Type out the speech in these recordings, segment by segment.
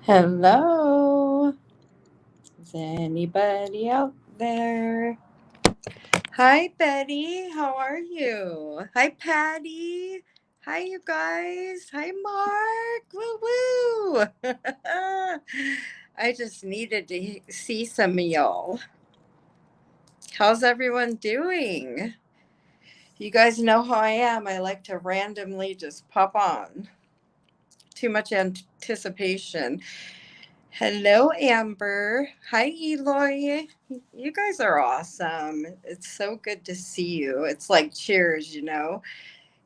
Hello. Is anybody out there? Hi, Betty. How are you? Hi, Patty. Hi, you guys. Hi, Mark. Woo woo. I just needed to see some of y'all. How's everyone doing? You guys know how I am. I like to randomly just pop on. Too much anticipation. Hello, Amber. Hi, Eloy. You guys are awesome. It's so good to see you. It's like cheers, you know.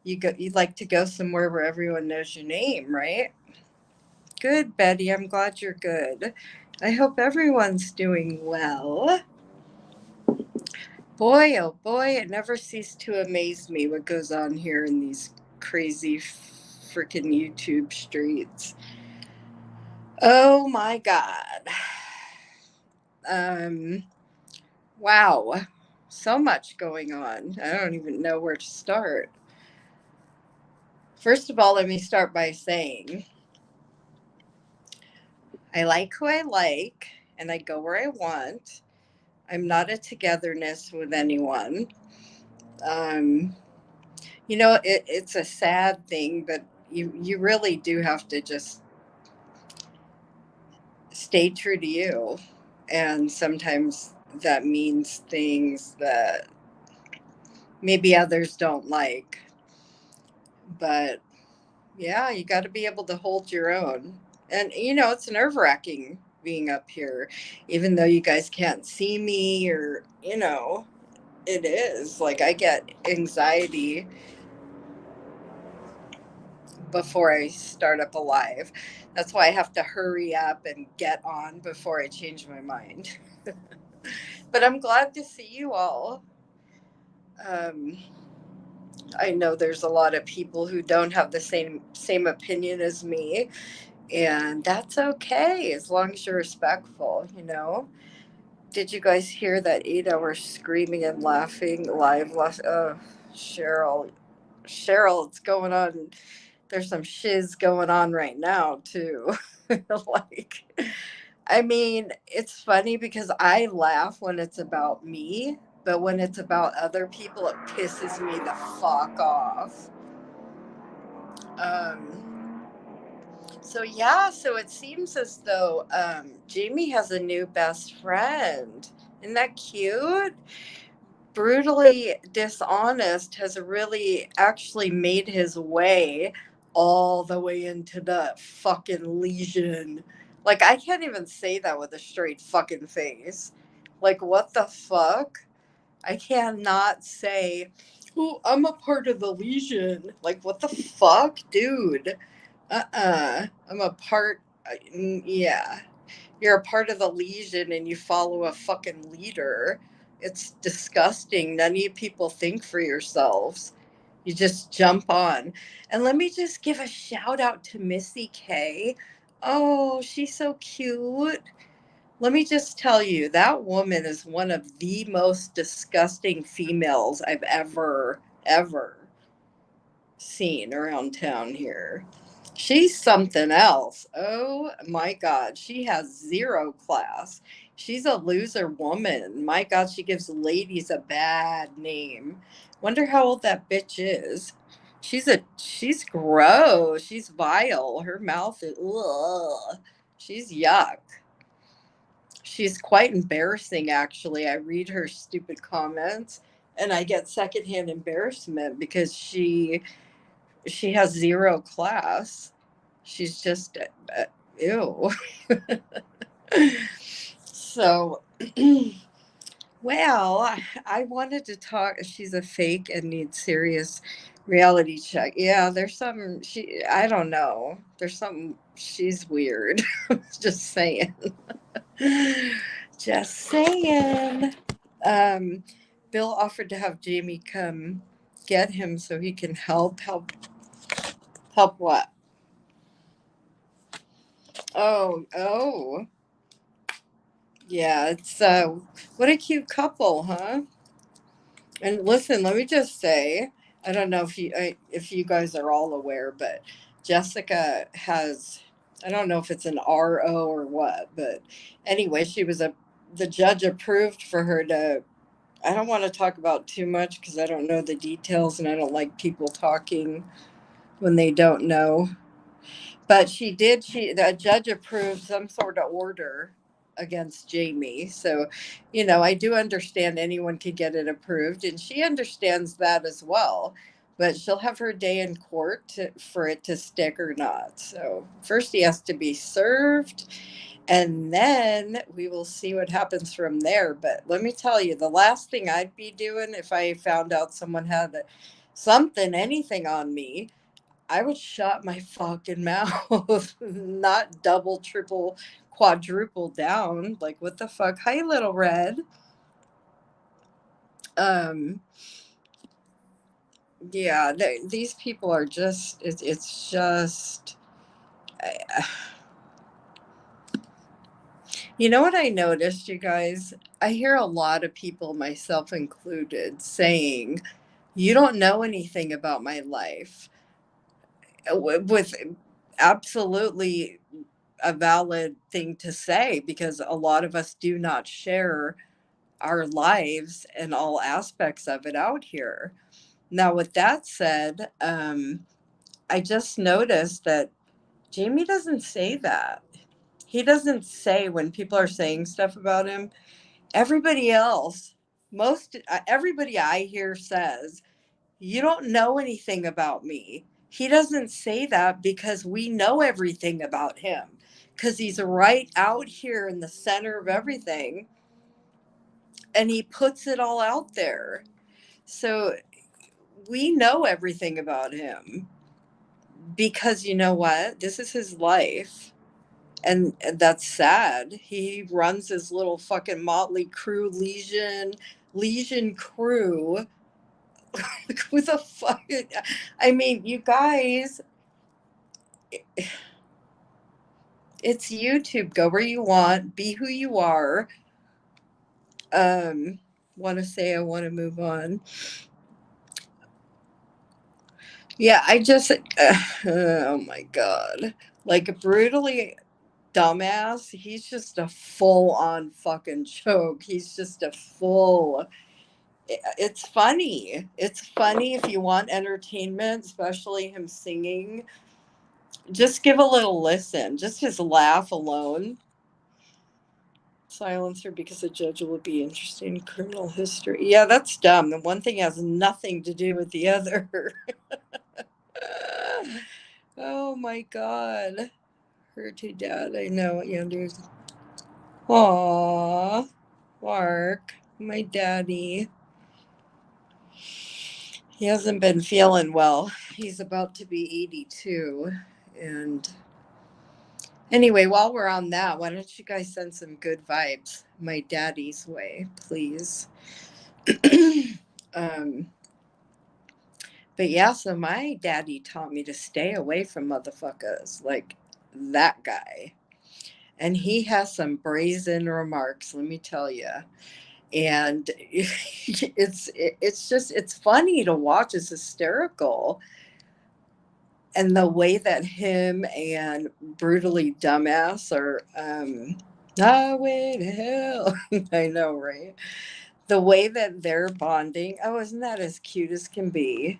You like to go somewhere where everyone knows your name, right? Good, Betty. I'm glad you're good. I hope everyone's doing well. Boy, oh boy, it never ceased to amaze me what goes on here in these crazy freaking YouTube streets. Oh my God. Um Wow, so much going on. I don't even know where to start. First of all, let me start by saying I like who I like and I go where I want. I'm not a togetherness with anyone. Um, it's a sad thing, but you really do have to just stay true to you. And sometimes that means things that maybe others don't like. But yeah, you got to be able to hold your own. And, it's nerve wracking being up here, even though you guys can't see me or, it is. Like, I get anxiety before I start up a live. That's why I have to hurry up and get on before I change my mind. But I'm glad to see you all. Um, I know there's a lot of people who don't have the same opinion as me, and that's okay as long as you're respectful. Did you guys hear that 8 hour screaming and laughing live last? Oh, Cheryl, it's going on. There's some shiz going on right now too. Like, I mean, it's funny because I laugh when it's about me, but when it's about other people, it pisses me the fuck off. Um, so it seems as though Jamie has a new best friend. Isn't that cute? Brutally dishonest has really actually made his way all the way into the fucking Legion. Like, I can't even say that with a straight fucking face. Like, what the fuck? I cannot say, oh, I'm a part of the Legion. Like, what the fuck, dude? I'm a part. Yeah. You're a part of the Legion and you follow a fucking leader. It's disgusting. None of you people think for yourselves. You just jump on. And let me just give a shout out to Missy K. Oh, she's so cute. Let me just tell you, that woman is one of the most disgusting females I've ever seen around town here. She's something else. Oh my God. She has zero class. She's a loser woman. My God, she gives ladies a bad name. Wonder how old that bitch is. She's gross. She's vile. Her mouth is ugh. She's yuck. She's quite embarrassing, actually. I read her stupid comments and I get secondhand embarrassment because she has zero class. She's just ew. So, well, I wanted to talk. She's a fake and needs serious reality check. Yeah, there's some. I don't know. There's something. She's weird. Just saying. Just saying. Um, Bill offered to have Jamie come get him so he can help what? Oh. Yeah, it's what a cute couple, huh? And listen, let me just say, I don't know if you guys are all aware, but Jessica has I don't know if it's an RO or what, but anyway, the judge approved for her to. I don't want to talk about too much because I don't know the details and I don't like people talking when they don't know. But the judge approved some sort of order against Jamie. So, I do understand anyone can get it approved, and she understands that as well. But she'll have her day in court for it to stick or not. So, first he has to be served, and then we will see what happens from there. But let me tell you, the last thing I'd be doing if I found out someone had anything on me, I would shut my fucking mouth, not double, triple, quadruple down. Like, what the fuck? Hi, little red. Um, yeah, these people are just, it's just, I, you know what I noticed, you guys? I hear a lot of people, myself included, saying, you don't know anything about my life. With absolutely a valid thing to say because a lot of us do not share our lives and all aspects of it out here. Now, with that said, I just noticed that Jamie doesn't say that. He doesn't say when people are saying stuff about him. Everybody else, everybody I hear says, you don't know anything about me. He doesn't say that because we know everything about him because he's right out here in the center of everything and he puts it all out there. So we know everything about him because you know what? This is his life. And that's sad. He runs his little fucking motley crew, Legion crew. Who the fuck? I mean, you guys, it's YouTube. Go where you want. Be who you are. Want to say I want to move on. Yeah, I just. Oh my god, like brutally dumbass. He's just a full on fucking joke. He's just a full. It's funny. It's funny if you want entertainment, especially him singing. Just give a little listen. Just his laugh alone. Silencer because a judge will be interested in criminal history. Yeah, that's dumb. The one thing has nothing to do with the other. Oh my god. Her to dad. I know. Yeah, there's. Aww. Mark. My daddy. He hasn't been feeling well. He's about to be 82. And anyway, while we're on that, why don't you guys send some good vibes my daddy's way, please? um, but yeah, so my daddy taught me to stay away from motherfuckers like that guy. And he has some brazen remarks, let me tell you. And it's funny to watch. It's hysterical. And the way that him and brutally dumbass are highway to hell. I know, right? The way that they're bonding. Oh, isn't that as cute as can be?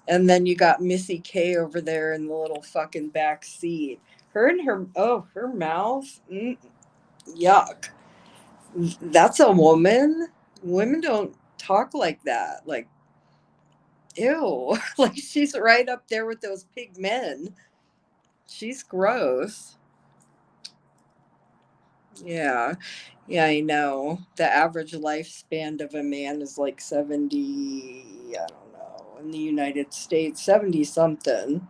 And then you got Missy K over there in the little fucking back seat. Her and her mouth. Yuck. That's a woman. Women don't talk like that. Like, ew. Like she's right up there with those pig men. She's gross. Yeah. Yeah, I know. The average lifespan of a man is like 70, I don't know, in the United States, 70 something.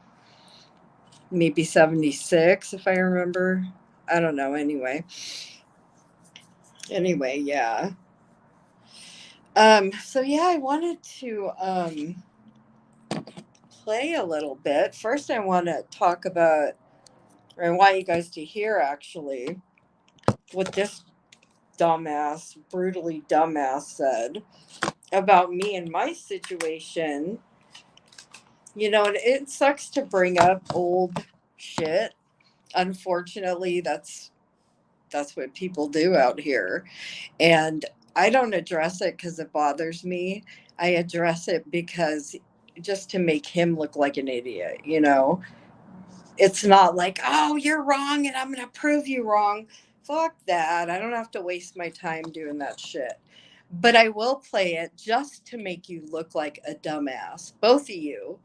Maybe 76 if I remember. I don't know anyway. Anyway, yeah. So yeah, I wanted to play a little bit. First I want to talk about, or I want you guys to hear actually what this dumbass, brutally dumbass said about me and my situation. You know, and it sucks to bring up old shit Unfortunately, that's what people do out here. And I don't address it because it bothers me. I address it because just to make him look like an idiot, you know? It's not like, oh, you're wrong and I'm going to prove you wrong. Fuck that. I don't have to waste my time doing that shit. But I will play it just to make you look like a dumbass. Both of you.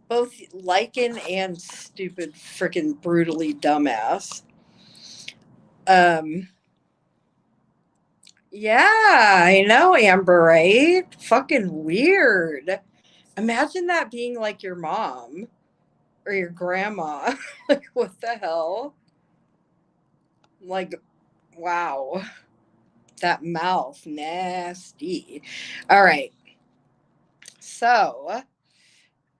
Both Lycan and stupid, freaking brutally dumbass. Um, yeah, I know, Amber, right? Fucking weird. Imagine that being like your mom or your grandma. Like, what the hell? Like, wow. That mouth, nasty. All right. So,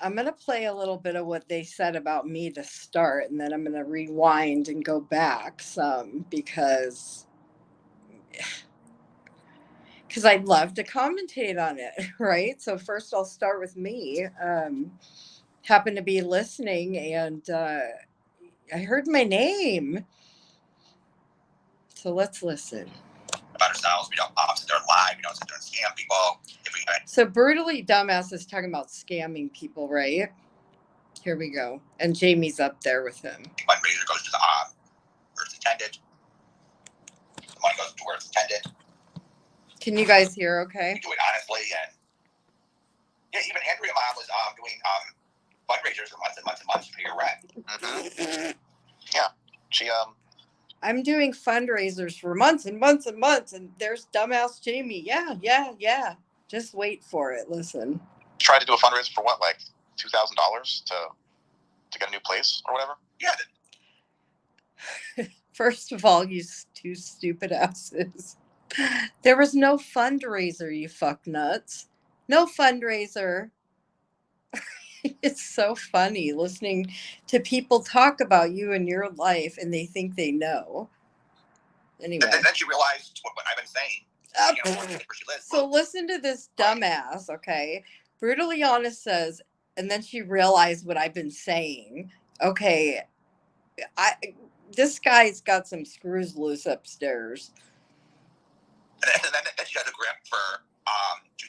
I'm going to play a little bit of what they said about me to start, and then I'm going to rewind and go back some because I'd love to commentate on it, right? So first I'll start with me. Happened to be listening and I heard my name. So let's listen. About ourselves, we don't sit there and lie, we don't sit there and scam people. So brutally dumbass is talking about scamming people, right? Here we go. And Jamie's up there with him. Fundraiser goes to the where it's intended. The money goes to where it's intended. Can you guys hear okay? We do it honestly, and yeah, even Andrea mom was doing fundraisers for months and months and months to pay your rent. Yeah, she I'm doing fundraisers for months and months and months, and there's dumbass Jamie. Yeah. Just wait for it. Listen. Tried to do a fundraiser for what, like $2,000 to get a new place or whatever? Yeah. First of all, you two stupid asses. There was no fundraiser, you fuck nuts. No fundraiser. It's so funny listening to people talk about you and your life and they think they know. Anyway. Then she realized what I've been saying. So listen to this dumbass, okay? Brutally Honest says, and then she realized what I've been saying. Okay, this guy's got some screws loose upstairs. And then she had a grift for $2,000.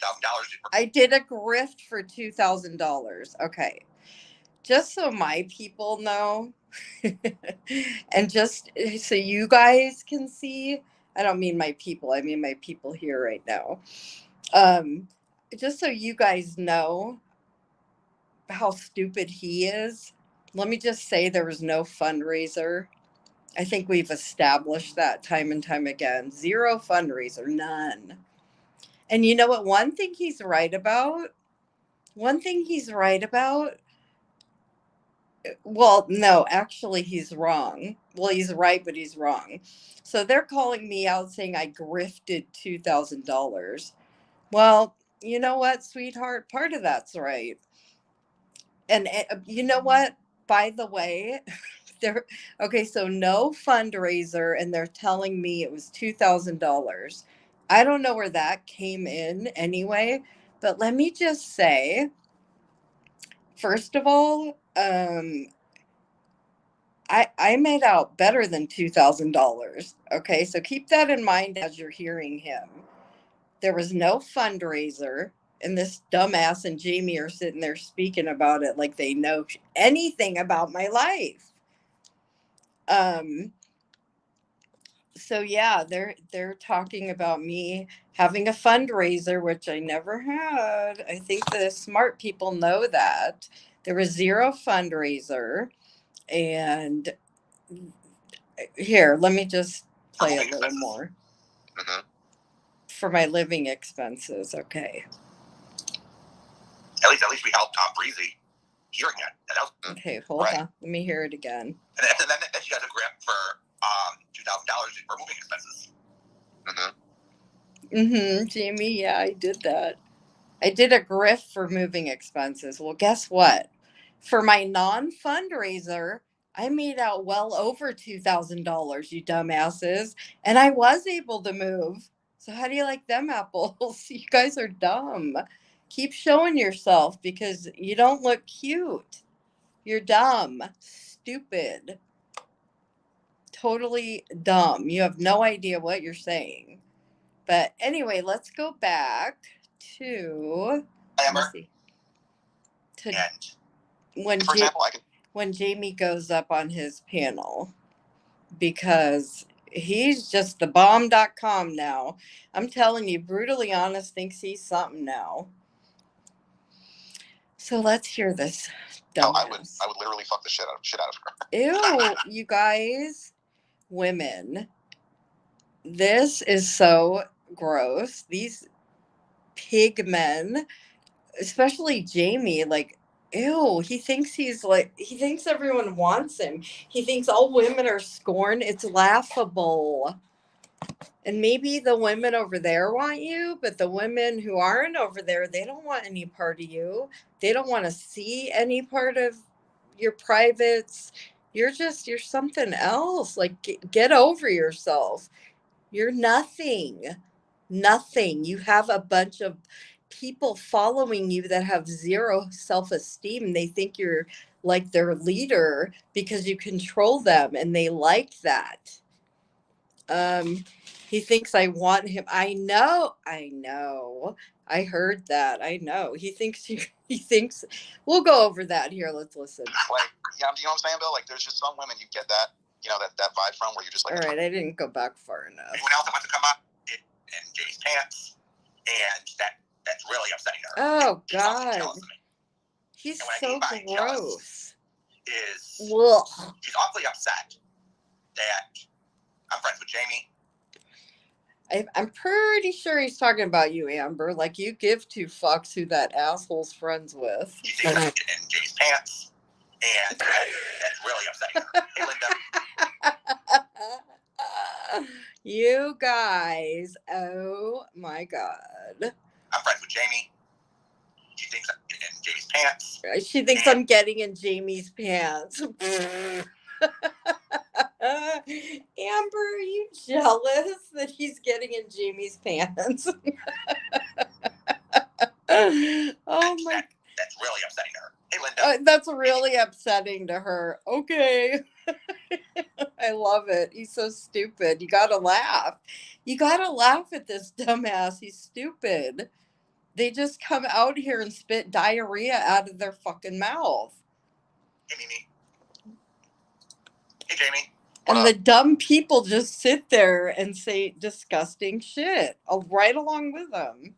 I did a grift for $2,000. Okay. Just so my people know, and just so you guys can see, I don't mean my people, I mean my people here right now. Just so you guys know how stupid he is, let me just say there was no fundraiser. I think we've established that time and time again. Zero fundraiser, none. And you know what? One thing he's right about, well, no, actually, he's wrong. Well, he's right, but he's wrong. So they're calling me out saying I grifted $2,000. Well, you know what, sweetheart? Part of that's right. And you know what? By the way, okay, so no fundraiser, and they're telling me it was $2,000. I don't know where that came in anyway, but let me just say, first of all, I made out better than $2,000. Okay, so keep that in mind as you're hearing him. There was no fundraiser, and this dumbass and Jamie are sitting there speaking about it like they know anything about my life. So yeah, they're talking about me having a fundraiser, which I never had. I think the smart people know that. There was zero fundraiser, and here, let me just play a little more. For my living expenses, okay. At least we helped Breezy hearing it. Okay, hold on. Let me hear it again. And then she got a grant for $2,000 for moving expenses. Jamie, yeah, I did that. I did a grift for moving expenses. Well, guess what? For my non-fundraiser, I made out well over $2,000, you dumbasses, and I was able to move. So how do you like them apples? You guys are dumb. Keep showing yourself because you don't look cute. You're dumb. Stupid. totally dumb. You have no idea what you're saying. But anyway, let's go back to, Amber. To and when for example, when Jamie goes up on his panel, because he's just the bomb.com now. I'm telling you, Brutally Honest thinks he's something now. So let's hear this. Oh, I would literally fuck the shit out of her. Ew, you guys, women. This is so gross. These pig men, especially Jamie, like, ew, he thinks everyone wants him. He thinks all women are scorned. It's laughable. And maybe the women over there want you, but the women who aren't over there, they don't want any part of you. They don't want to see any part of your privates. You're something else. Like, get over yourself. You're nothing. Nothing. You have a bunch of people following you that have zero self-esteem. They think you're like their leader because you control them, and they like that. He thinks I want him. I know. I heard that. I know. He thinks we'll go over that here. Let's listen. Like, yeah, you know what I'm saying, Bill? Like, there's just some women you get that, that vibe from, where you're just like, all right, I didn't go back far enough. Anyone else that wants to come up in Jamie's pants, and that's really upsetting her. Oh, God. He's so gross. She's awfully upset that I'm friends with Jamie. I'm pretty sure he's talking about you, Amber. Like, you give two fucks who that asshole's friends with. She thinks I'm in Jamie's pants, and that's really upsetting her. Hey, Linda. You guys, oh my God. I'm friends with Jamie. She thinks I'm in Jamie's pants. She thinks I'm getting in Jamie's pants. Amber, are you jealous that he's getting in Jamie's pants? Oh my! That's really upsetting her. Hey, Linda. That's really upsetting to her. Okay. I love it. He's so stupid. You gotta laugh. You gotta laugh at this dumbass. He's stupid. They just come out here and spit diarrhea out of their fucking mouth. Hey, Mimi. Hey, Jamie. And the dumb people just sit there and say disgusting shit right along with them.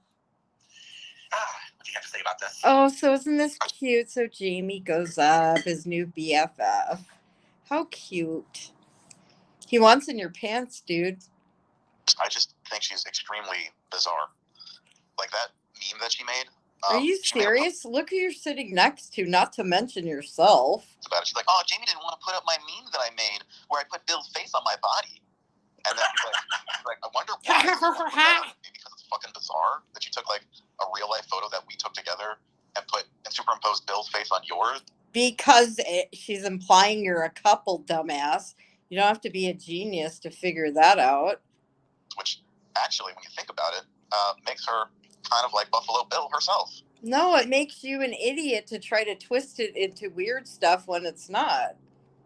What do you have to say about this? Oh, so isn't this cute? So Jamie goes up, his new BFF. How cute. He wants in your pants, dude. I just think she's extremely bizarre. Like that meme that she made. Are you serious? Look who you're sitting next to, not to mention yourself. It's about it. She's like, oh, Jamie didn't want to put up my meme that I made where I put Bill's face on my body. And then she's like, I wonder why. Maybe because it's fucking bizarre that you took like a real life photo that we took together and superimposed Bill's face on yours. Because she's implying you're a couple, dumbass. You don't have to be a genius to figure that out. Which actually, when you think about it, makes her kind of like Buffalo Bill herself. No, it makes you an idiot to try to twist it into weird stuff when it's not.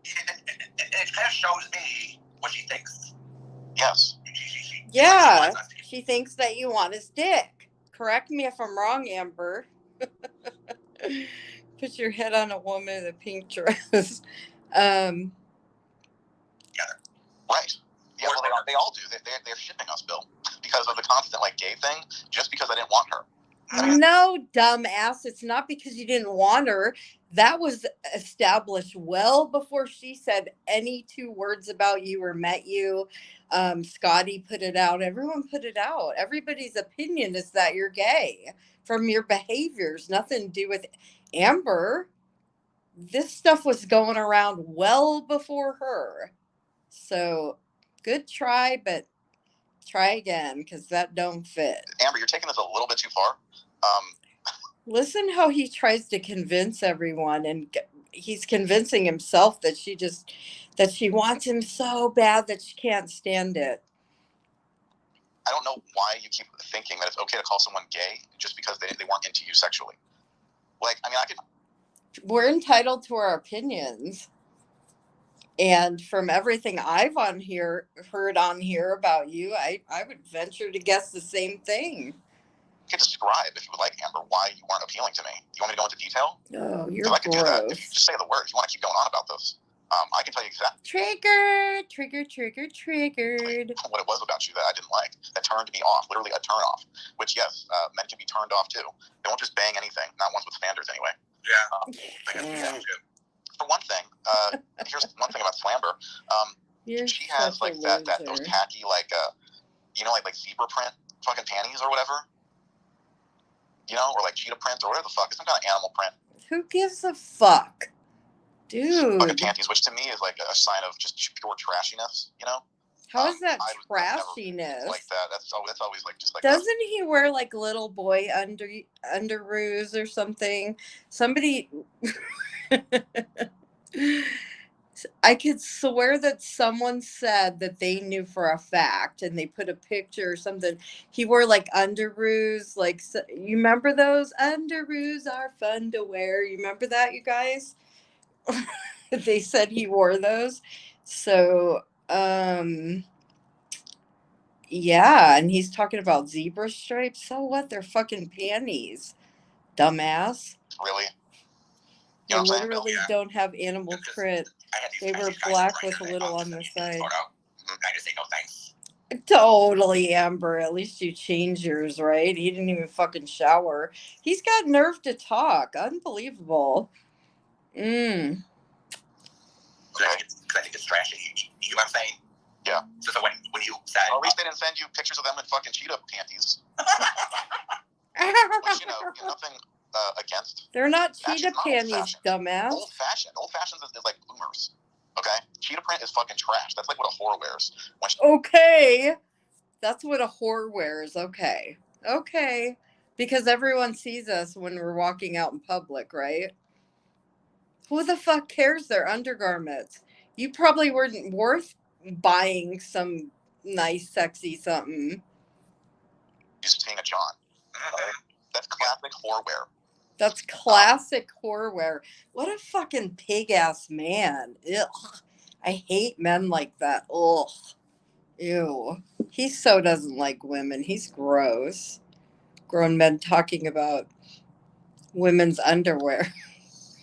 It kind of shows me what she thinks. Yes. She thinks that you want his dick. Correct me if I'm wrong, Amber. Put your head on a woman in a pink dress. Yeah. Right. Yeah, well, they all do. They're shipping us, Bill, because of the constant gay thing. Just because I didn't want her. No, dumbass. It's not because you didn't want her. That was established well before she said any two words about you or met you. Scotty put it out. Everyone put it out. Everybody's opinion is that you're gay from your behaviors. Nothing to do with Amber. This stuff was going around well before her. So good try, but try again, because that don't fit. Amber, you're taking this a little bit too far. Listen how he tries to convince everyone, and he's convincing himself that she wants him so bad that she can't stand it. I don't know why you keep thinking that it's okay to call someone gay just because they weren't into you sexually. We're entitled to our opinions. And from everything I've heard on here about you, I would venture to guess the same thing. You could describe, if you would like, Amber, why you weren't appealing to me. You want me to go into detail? Oh, you're I can gross. do that. If you just say the words, you want to keep going on about this. I can tell you exactly. Triggered. What it was about you that I didn't like, that turned me off, literally a turn off. Which, yes, men can be turned off too. They won't just bang anything, not ones with standards anyway. Yeah. For one thing, here's one thing about Slamber. She has like those tacky like like zebra print fucking panties or whatever. Or like cheetah print or whatever the fuck. It's some kind of animal print. Who gives a fuck? Dude. Fucking panties, which to me is like a sign of just pure trashiness, How is that trashiness? Like that. That's always like just like. Doesn't he wear like little boy underoos or something? Somebody. I could swear that someone said that they knew for a fact, and they put a picture or something. He wore like underoos, like you remember those underoos are fun to wear. You remember that, you guys? They said he wore those. So, yeah, and he's talking about zebra stripes. So what? They're fucking panties, dumbass. Really? They literally don't have animal print. They were black with a little on the side. I just say no thanks. Totally, Amber. At least you changed yours, right? He didn't even fucking shower. He's got nerve to talk. Unbelievable. Because I think it's trashy. You know what I'm saying? Yeah. So when you said... Well, at least they didn't send you pictures of them in fucking cheetah panties. Which, nothing against. They're not cheetah panties, dumbass. Old-fashioned. Old-fashioned is like boomers. Okay? Cheetah print is fucking trash. That's like what a whore wears. Okay. That's what a whore wears. Okay. Because everyone sees us when we're walking out in public, right? Who the fuck cares their undergarments? You probably weren't worth buying some nice, sexy something. Just seeing a John. That's classic whore wear. That's classic whore wear. What a fucking pig-ass man. Ugh. I hate men like that. Ugh. Ew. He so doesn't like women. He's gross. Grown men talking about women's underwear.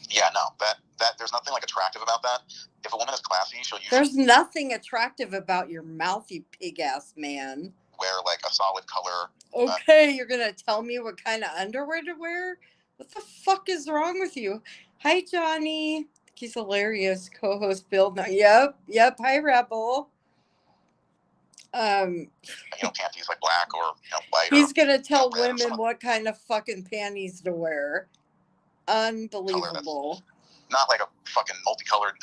Yeah, no. That there's nothing like attractive about that. If a woman is classy, she'll usually... There's nothing attractive about your mouth, you pig-ass man. Wear like a solid color. Okay, you're going to tell me what kind of underwear to wear? What the fuck is wrong with you? Hi, Johnny. He's hilarious. Co-host Bill. Yep. Hi, Rebel. Panties like black or white. He's going to tell women what kind of fucking panties to wear. Unbelievable. Not like a fucking multicolored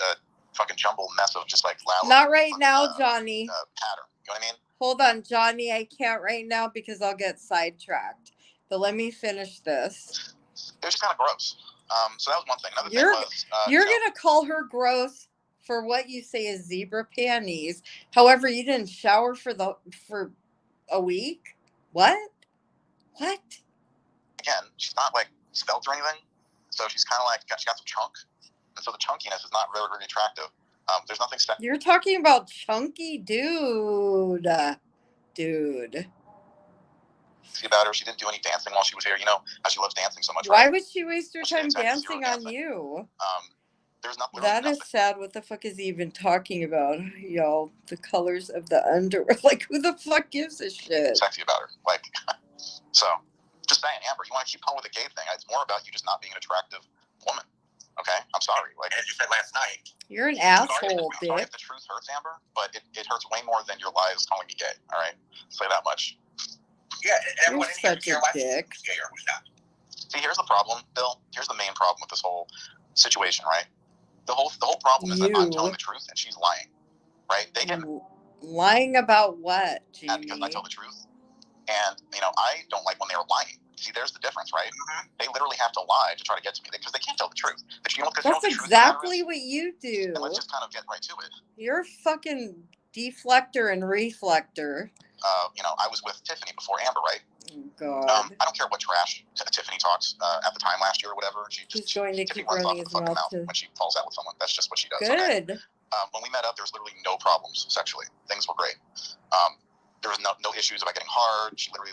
fucking jumbled mess of just like loud. Not right now, Johnny. Pattern. You know what I mean? Hold on, Johnny. I can't right now because I'll get sidetracked. But let me finish this. It was just kind of gross. So that was one thing. Another thing was... You're going to call her gross for what you say is zebra panties. However, you didn't shower for a week? What? Again, she's not like svelte or anything. So she's kind of like... She got some chunk. And so the chunkiness is not really, really attractive. There's nothing... You're talking about chunky? Dude. See about her. She didn't do any dancing while she was here. You know how she loves dancing so much. Why would she waste her time dancing on you? There's not. That is sad. What the fuck is he even talking about, y'all? The colors of the underwear. Like, who the fuck gives a shit? Sexy about her. Like, so just saying, Amber, you want to keep going with the gay thing. It's more about you just not being an attractive woman. Okay, I'm sorry. Like as you said last night, you're an asshole, bitch. Sorry if the truth hurts, Amber, but it hurts way more than your lies calling me gay. All right, say that much. Yeah, everyone you're such a dick. Gay or who's not. See, here's the problem, Bill. Here's the main problem with this whole situation, right? The whole problem is that I'm telling the truth and she's lying, right? They can lying about what, Jamie? Because I tell the truth, and I don't like when they are lying. See, there's the difference, right? Mm-hmm. They literally have to lie to try to get to me because they can't tell the truth. But that's exactly what you do. And let's just kind of get right to it. You're a fucking deflector and reflector. I was with Tiffany before Amber, right? Oh, God. I don't care what trash Tiffany talks at the time last year or whatever. She's going to keep running his mouth when she falls out with someone. That's just what she does. Good. Okay? When we met up, there was literally no problems sexually. Things were great. There was no issues about getting hard. She literally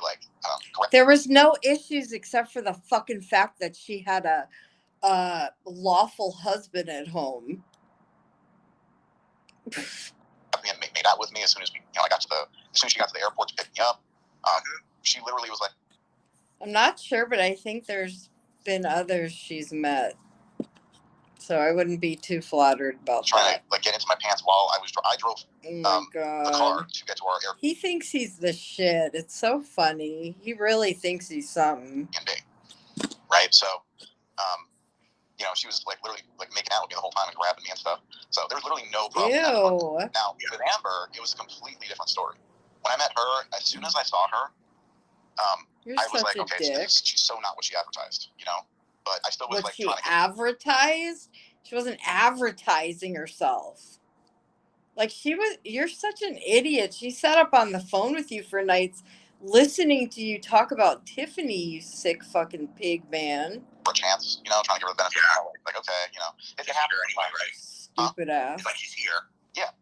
there was no issues except for the fucking fact that she had a lawful husband at home. Made out with me as soon as as soon as she got to the airport to pick me up. She literally was like, I'm not sure, but I think there's been others she's met. So I wouldn't be too flattered about trying that. to get into my pants while I drove God. the car to get to our airport. He thinks he's the shit. It's so funny. He really thinks he's something. Right? So, she was literally making out with me the whole time and grabbing me and stuff. So there was literally no problem. Ew. Now with Amber, it was a completely different story. When I met her, as soon as I saw her, I was like, okay, she's so not what she advertised, But I still was what she advertised? She wasn't advertising herself. You're such an idiot. She sat up on the phone with you for nights listening to you talk about Tiffany, you sick fucking pig man. For a chance, trying to give her the benefit of the doubt. Okay, if it happened anyway, right? Stupid ass. It's like she's here. Yeah,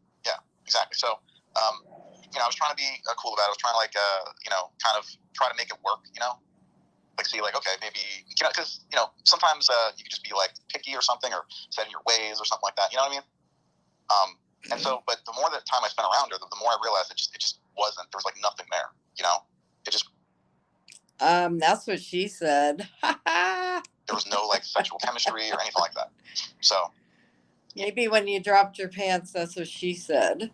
exactly. So, I was trying to be cool about it. I was trying to kind of try to make it work, see, okay, maybe, because, sometimes you could just be picky or something, or set in your ways or something like that. You know what I mean? And so, but the more that time I spent around her, the more I realized it just wasn't. There was nothing there. It just. That's what she said. There was no sexual chemistry or anything like that. So. Maybe when you dropped your pants, that's what she said.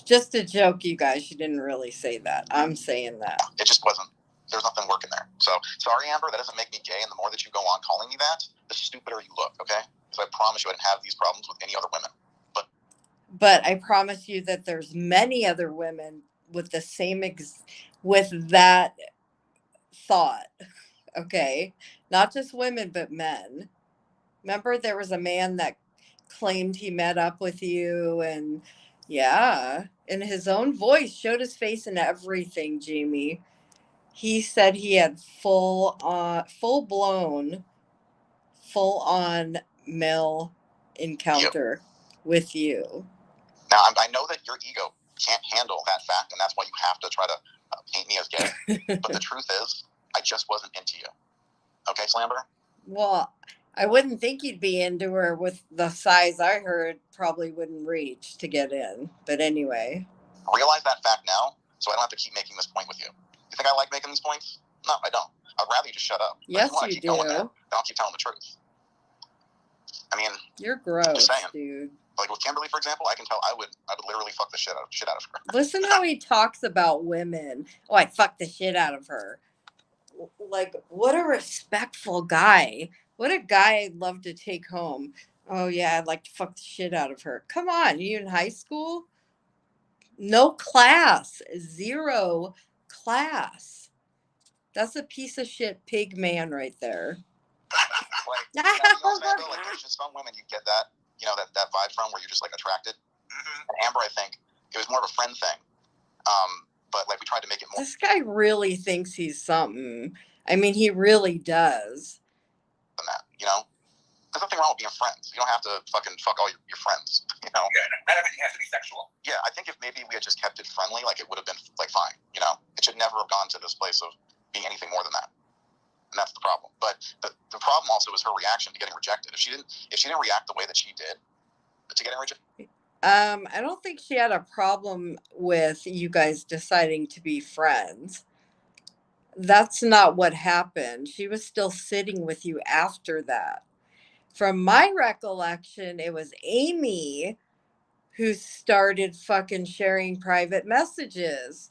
Just a joke, you guys. She didn't really say that. I'm saying that. It just wasn't. There's nothing working there. So, sorry, Amber, that doesn't make me gay. And the more that you go on calling me that, the stupider you look, okay? So I promise you I didn't have these problems with any other women. But I promise you that there's many other women with the same with that thought, okay? Not just women, but men. Remember there was a man that claimed he met up with you and in his own voice, showed his face and everything, Jamie. He said he had full on male encounter with you. Now, I know that your ego can't handle that fact, and that's why you have to try to paint me as gay. But the truth is, I just wasn't into you. Okay, Slamber? Well, I wouldn't think you'd be into her with the size I heard probably wouldn't reach to get in. But anyway. Realize that fact now, so I don't have to keep making this point with you. You think I like making these points? No, I don't. I'd rather you just shut up. Yes, you do. Then I'll keep telling the truth. I mean, you're gross, dude. With Kimberly, for example, I can tell I would literally fuck the shit out of her. Listen how he talks about women. Oh, I'd fuck the shit out of her. What a respectful guy. What a guy I'd love to take home. Oh, yeah, I'd like to fuck the shit out of her. Come on, you in high school? No class. 0 class. That's a piece of shit pig man right there. There's just some women you get that, that vibe from where you're just attracted. And Amber, I think it was more of a friend thing. But we tried to make it more. This guy really thinks he's something. I mean, he really does. Than that, there's nothing wrong with being friends. You don't have to fucking fuck all your friends, Yeah, not everything has to be sexual. Yeah, I think if maybe we had just kept it friendly, it would have been fine. It should never have gone to this place of being anything more than that. And that's the problem. But the problem also is her reaction to getting rejected. If she didn't react the way that she did to getting rejected. I don't think she had a problem with you guys deciding to be friends. That's not what happened. She was still sitting with you after that. From my recollection, it was Amy who started fucking sharing private messages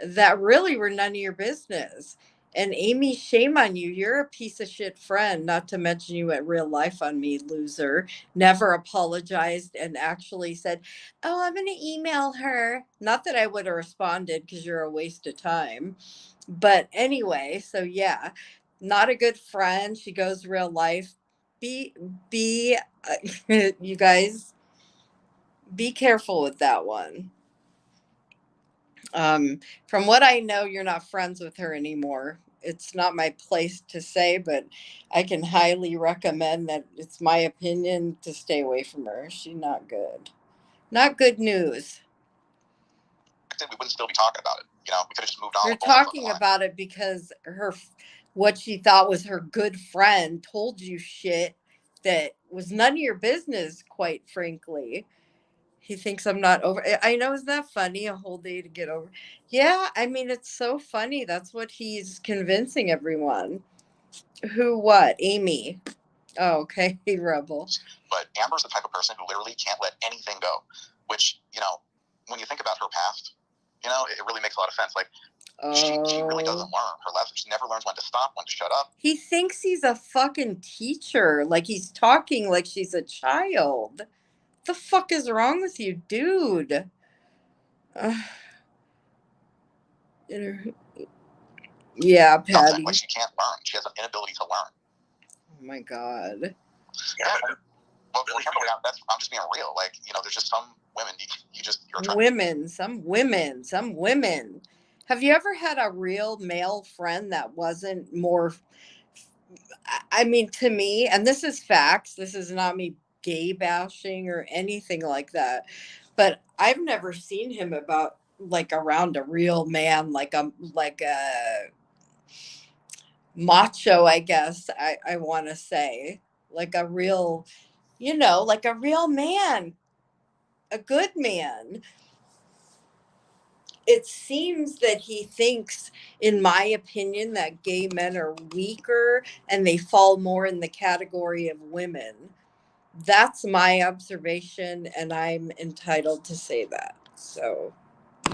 that really were none of your business. And Amy, shame on you. You're a piece of shit friend, not to mention you at real life on me, loser. Never apologized and actually said, oh, I'm going to email her. Not that I would have responded because you're a waste of time. But anyway, so yeah, not a good friend. She goes real life. You guys, be careful with that one. From what I know, you're not friends with her anymore. It's not my place to say, but I can highly recommend that it's my opinion to stay away from her. She's not good. Not good news. We wouldn't still be talking about it. You know, we could have just moved on. You're talking about it because what she thought was her good friend told you shit that was none of your business, quite frankly. He thinks I'm not over. I know, isn't that funny? A whole day to get over. Yeah, I mean, it's so funny. That's what he's convincing everyone. Who, what? Amy. Oh, okay. Rebel. But Amber's the type of person who literally can't let anything go, which, you know, when you think about her past, you know, it really makes a lot of sense. Like, she really doesn't learn her lessons. She never learns when to stop, when to shut up. He thinks he's a fucking teacher. Like, he's talking like she's a child. The fuck is wrong with you, dude? Yeah, Patty. Like, she can't learn. She has an inability to learn. Oh my god. Yeah. Well, I'm just being real. Like, you know, there's just some women some women. Have you ever had a real male friend that wasn't more? I mean, to me, and this is facts. This is not me gay bashing or anything like that. But I've never seen him about like around a real man, like a macho, I guess I want to say, like a real, like a real man, a good man. It seems that he thinks, in my opinion, that gay men are weaker and they fall more in the category of women. That's my observation, and I'm entitled to say that. So,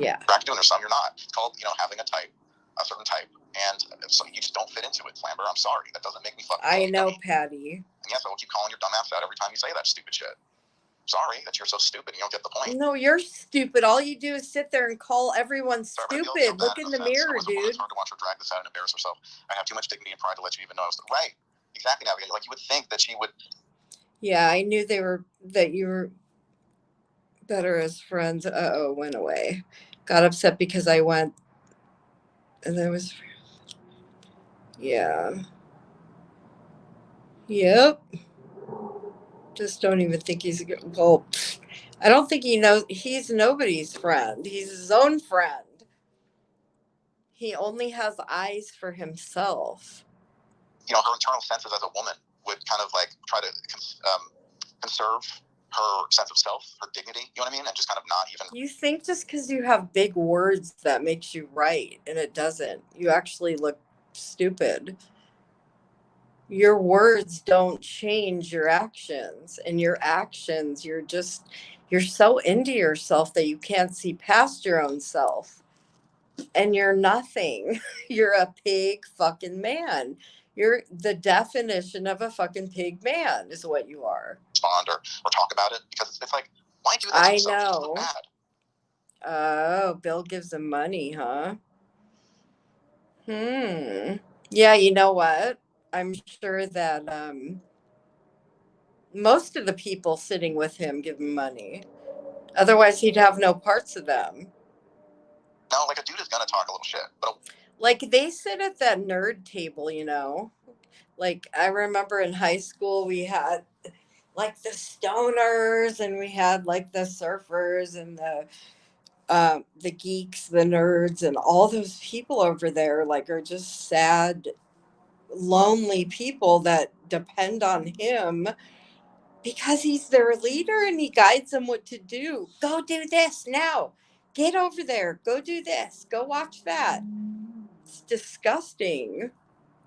yeah. Doing there's some you're not. It's called, having a certain type. And so you just don't fit into it, Flamber. I'm sorry. That doesn't make me fucking I know, Patty. And yes, I will keep calling your dumbass out every time you say that stupid shit. Sorry that you're so stupid and you don't get the point. No, you're stupid. All you do is sit there and call everyone stupid. Look in the mirror, dude. It's hard to watch her drag this out and embarrass herself. I have too much dignity and pride to let you even know. Right. Exactly, Navigator. Like, you would think that she would. Yeah, I knew that you were better as friends. Went away. Got upset because I went. And there was. Yeah. Yep. Just don't even think he's a good. Well, I don't think he knows. He's nobody's friend. He's his own friend. He only has eyes for himself. Her internal senses as a woman would kind of like try to conserve her sense of self, her dignity, you know what I mean? And just kind of not even. You think just because you have big words that makes you right, and it doesn't. You actually look stupid. Your words don't change your actions, and your actions, you're so into yourself that you can't see past your own self. And you're nothing. You're a pig fucking man. You're the definition of a fucking pig man is what you are. Respond or talk about it, because it's like, why do that to yourself? I know. Oh, Bill gives him money, huh? Yeah, you know what? I'm sure that most of the people sitting with him give him money. Otherwise, he'd have no parts of them. No, like, a dude is gonna talk a little shit, but like, they sit at that nerd table, Like, I remember in high school we had like the stoners, and we had like the surfers, and the geeks, the nerds, and all those people over there like are just sad, lonely people that depend on him because he's their leader and he guides them what to do. Go do this now. Get over there. Go do this. Go watch that. It's disgusting.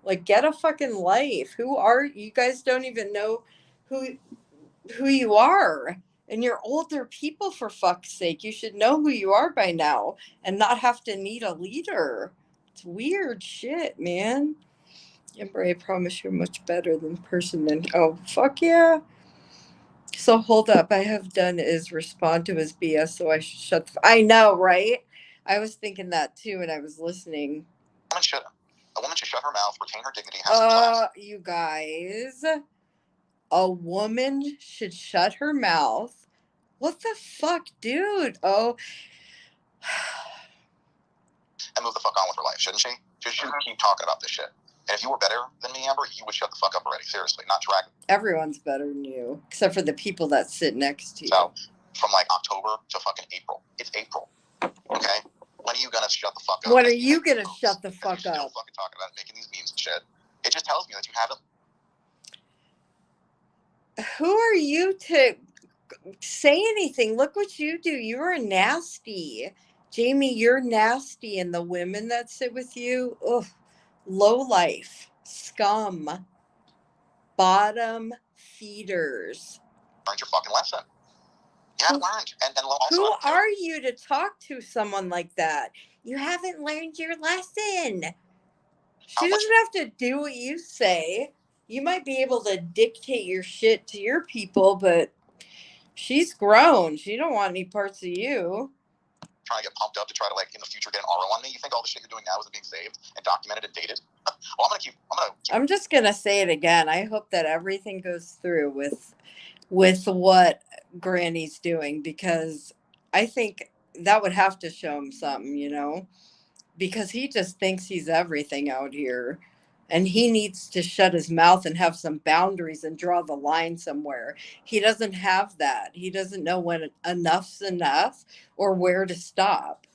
Like, get a fucking life. Who are you guys? Don't even know who you are, and you're older people, for fuck's sake. You should know who you are by now and not have to need a leader. It's weird shit, man. Amber, I promise you're much better than person than. Oh, fuck yeah. So hold up. I have done is respond to his BS, so I should shut I know, right? I was thinking that too, and I was listening. A woman should shut her mouth, retain her dignity, have some class. You guys, a woman should shut her mouth. What the fuck, dude? Oh. And move the fuck on with her life, shouldn't she? She shouldn't keep talking about this shit. And if you were better than me, Amber, you would shut the fuck up already. Seriously, not drag. Everyone's better than you, except for the people that sit next to you. So, from like October to fucking April. It's April. Okay? When are you gonna shut the fuck up? When are you gonna shut the fuck you're up? still fucking talking about making these memes and shit. It just tells me that you haven't. Who are you to say anything? Look what you do. You're nasty. Jamie, you're nasty. And the women that sit with you, ugh, low life, scum, bottom feeders. Learned your fucking lesson. You haven't learned. And also, who are you to talk to someone like that? You haven't learned your lesson. She doesn't have to do what you say. You might be able to dictate your shit to your people, but she's grown. She don't want any parts of you. Trying to get pumped up to try to, like, in the future get an RO on me. You think all the shit you're doing now is being saved and documented and dated? Well, I'm just gonna say it again. I hope that everything goes through with what Granny's doing, because I think that would have to show him something, you know, because he just thinks he's everything out here. And he needs to shut his mouth and have some boundaries and draw the line somewhere. He doesn't have that. He doesn't know when enough's enough or where to stop.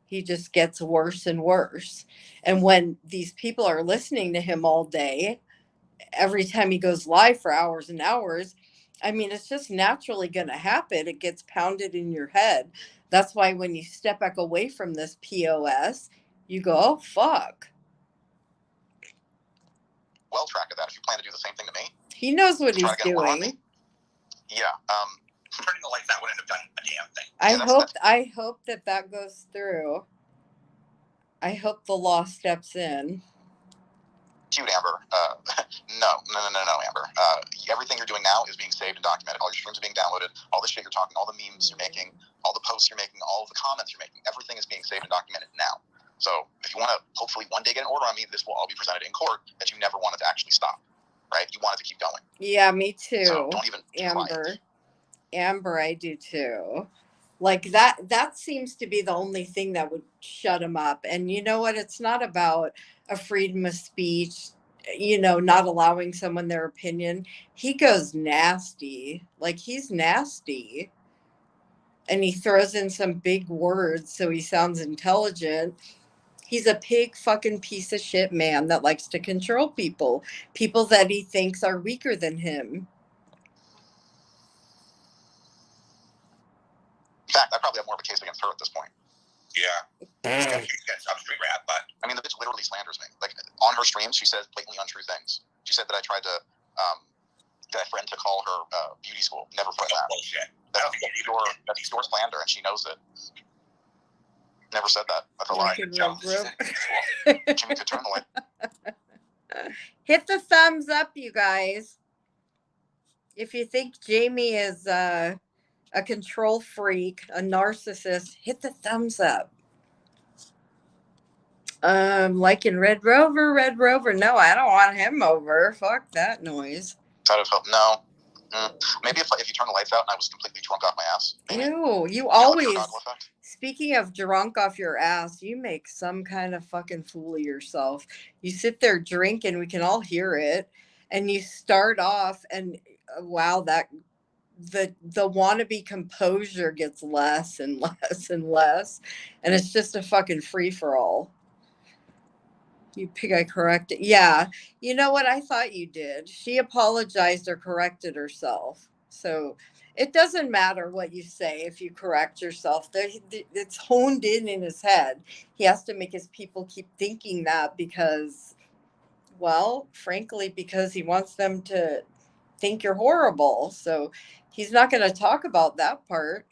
He just gets worse and worse. And when these people are listening to him all day, every time he goes live for hours and hours, I mean, it's just naturally going to happen. It gets pounded in your head. That's why when you step back away from this POS, you go, oh, fuck. Well track of that. If you plan to do the same thing to me. He knows what he's doing. Yeah. Turning the lights out wouldn't have done a damn thing. I hope that goes through. I hope the law steps in. Cute, Amber. No, Amber. Everything you're doing now is being saved and documented. All your streams are being downloaded. All the shit you're talking, all the memes you're making, all the posts you're making, all the comments you're making, everything is being saved and documented now. So if you want to hopefully one day get an order on me, this will all be presented in court that you never wanted to actually stop, right? You wanted to keep going. Yeah, me too. So don't even Amber. Amber, I do too. Like that seems to be the only thing that would shut him up. And you know what? It's not about a freedom of speech, you know, not allowing someone their opinion. He goes nasty. Like, he's nasty. And he throws in some big words so he sounds intelligent. He's a pig fucking piece of shit man that likes to control people that he thinks are weaker than him. In fact, I probably have more of a case against her at this point. Yeah. She gets up straight rap, but I mean, the bitch literally slanders me. Like, on her streams, she says blatantly untrue things. She said that I tried to get a friend to call her beauty school. Never put that. Bullshit. That's pure slander, and she knows it. Never said that. That's a lie. Jimmy could turn the light. Hit the thumbs up, you guys. If you think Jamie is a control freak, a narcissist, hit the thumbs up. Liking Red Rover. No, I don't want him over. Fuck that noise. No. Maybe if you turn the lights out and I was completely drunk off my ass. Maybe. Ew, you always. Speaking of drunk off your ass, you make some kind of fucking fool of yourself. You sit there drinking, we can all hear it, and you start off, and wow, that the wannabe composure gets less and less and less, and it's just a fucking free for all. You pig, I corrected. Yeah, you know what? I thought you did. She apologized or corrected herself. So it doesn't matter what you say if you correct yourself. It's honed in his head. He has to make his people keep thinking that because, well, frankly, because he wants them to think you're horrible. So he's not going to talk about that part.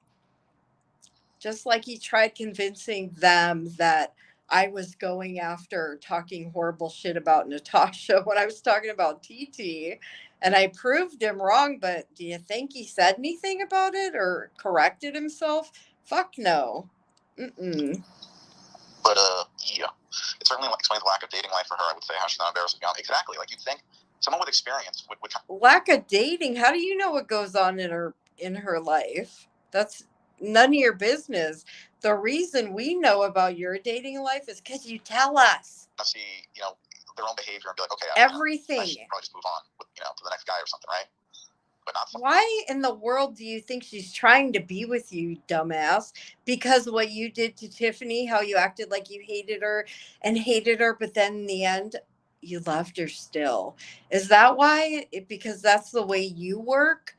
Just like he tried convincing them that I was going after talking horrible shit about Natasha when I was talking about TT, and I proved him wrong. But do you think he said anything about it or corrected himself? Fuck no. Mm-mm. But yeah, it certainly explains the lack of dating life for her. I would say how she's not embarrassed of young. Exactly, like you'd think someone with experience would. Lack of dating. How do you know what goes on in her life? That's none of your business. The reason we know about your dating life is because you tell us. See, their own behavior and be like, okay, everything. I should probably just move on, to the next guy or something, right? but not. Why in the world do you think she's trying to be with you, dumbass? Because what you did to Tiffany, how you acted like you hated her, but then in the end, you loved her still. Is that why? Because that's the way you work.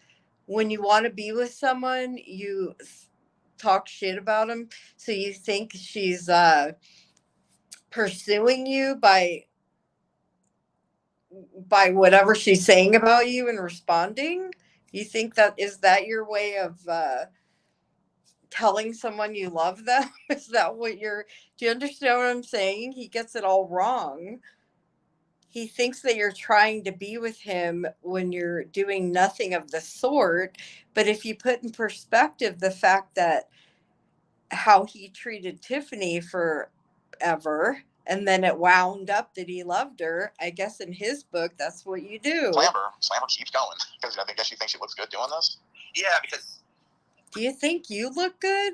When you want to be with someone, you talk shit about them. So you think she's pursuing you by whatever she's saying about you and responding? You think that your way of telling someone you love them? Is that what do you understand what I'm saying? He gets it all wrong. He thinks that you're trying to be with him when you're doing nothing of the sort. But if you put in perspective the fact that how he treated Tiffany forever, and then it wound up that he loved her, I guess in his book, that's what you do. Slammer keeps going because I guess she thinks she looks good doing this. Yeah, because. Do you think you look good?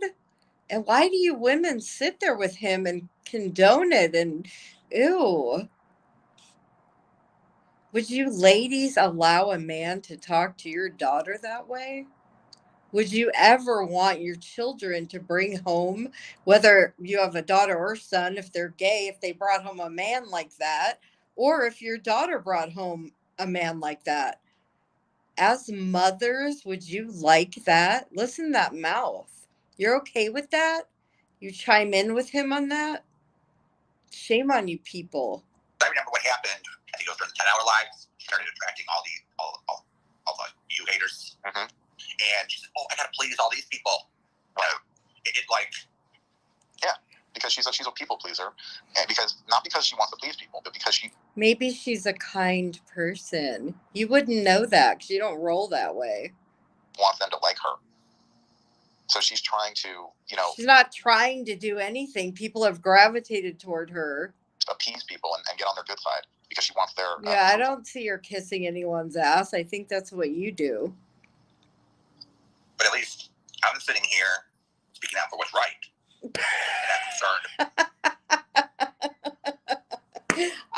And why do you women sit there with him and condone it? And ew. Would you ladies allow a man to talk to your daughter that way? Would you ever want your children to bring home, whether you have a daughter or son, if they're gay, if they brought home a man like that, or if your daughter brought home a man like that? As mothers, would you like that? Listen to that mouth. You're okay with that? You chime in with him on that? Shame on you people. I remember what happened. I think it was during the 10-hour lives. She started attracting all the you haters. Mm-hmm. And she said, "Oh, I gotta please all these people." Yeah, because she's a people pleaser, and not because she wants to please people, but because maybe she's a kind person. You wouldn't know that because you don't roll that way. Wants them to like her. So she's trying to, She's not trying to do anything. People have gravitated toward her. Appease people and get on their good side because she wants their. Yeah, I don't see her kissing anyone's ass. I think that's what you do. But at least I'm sitting here speaking out for what's right. And I'm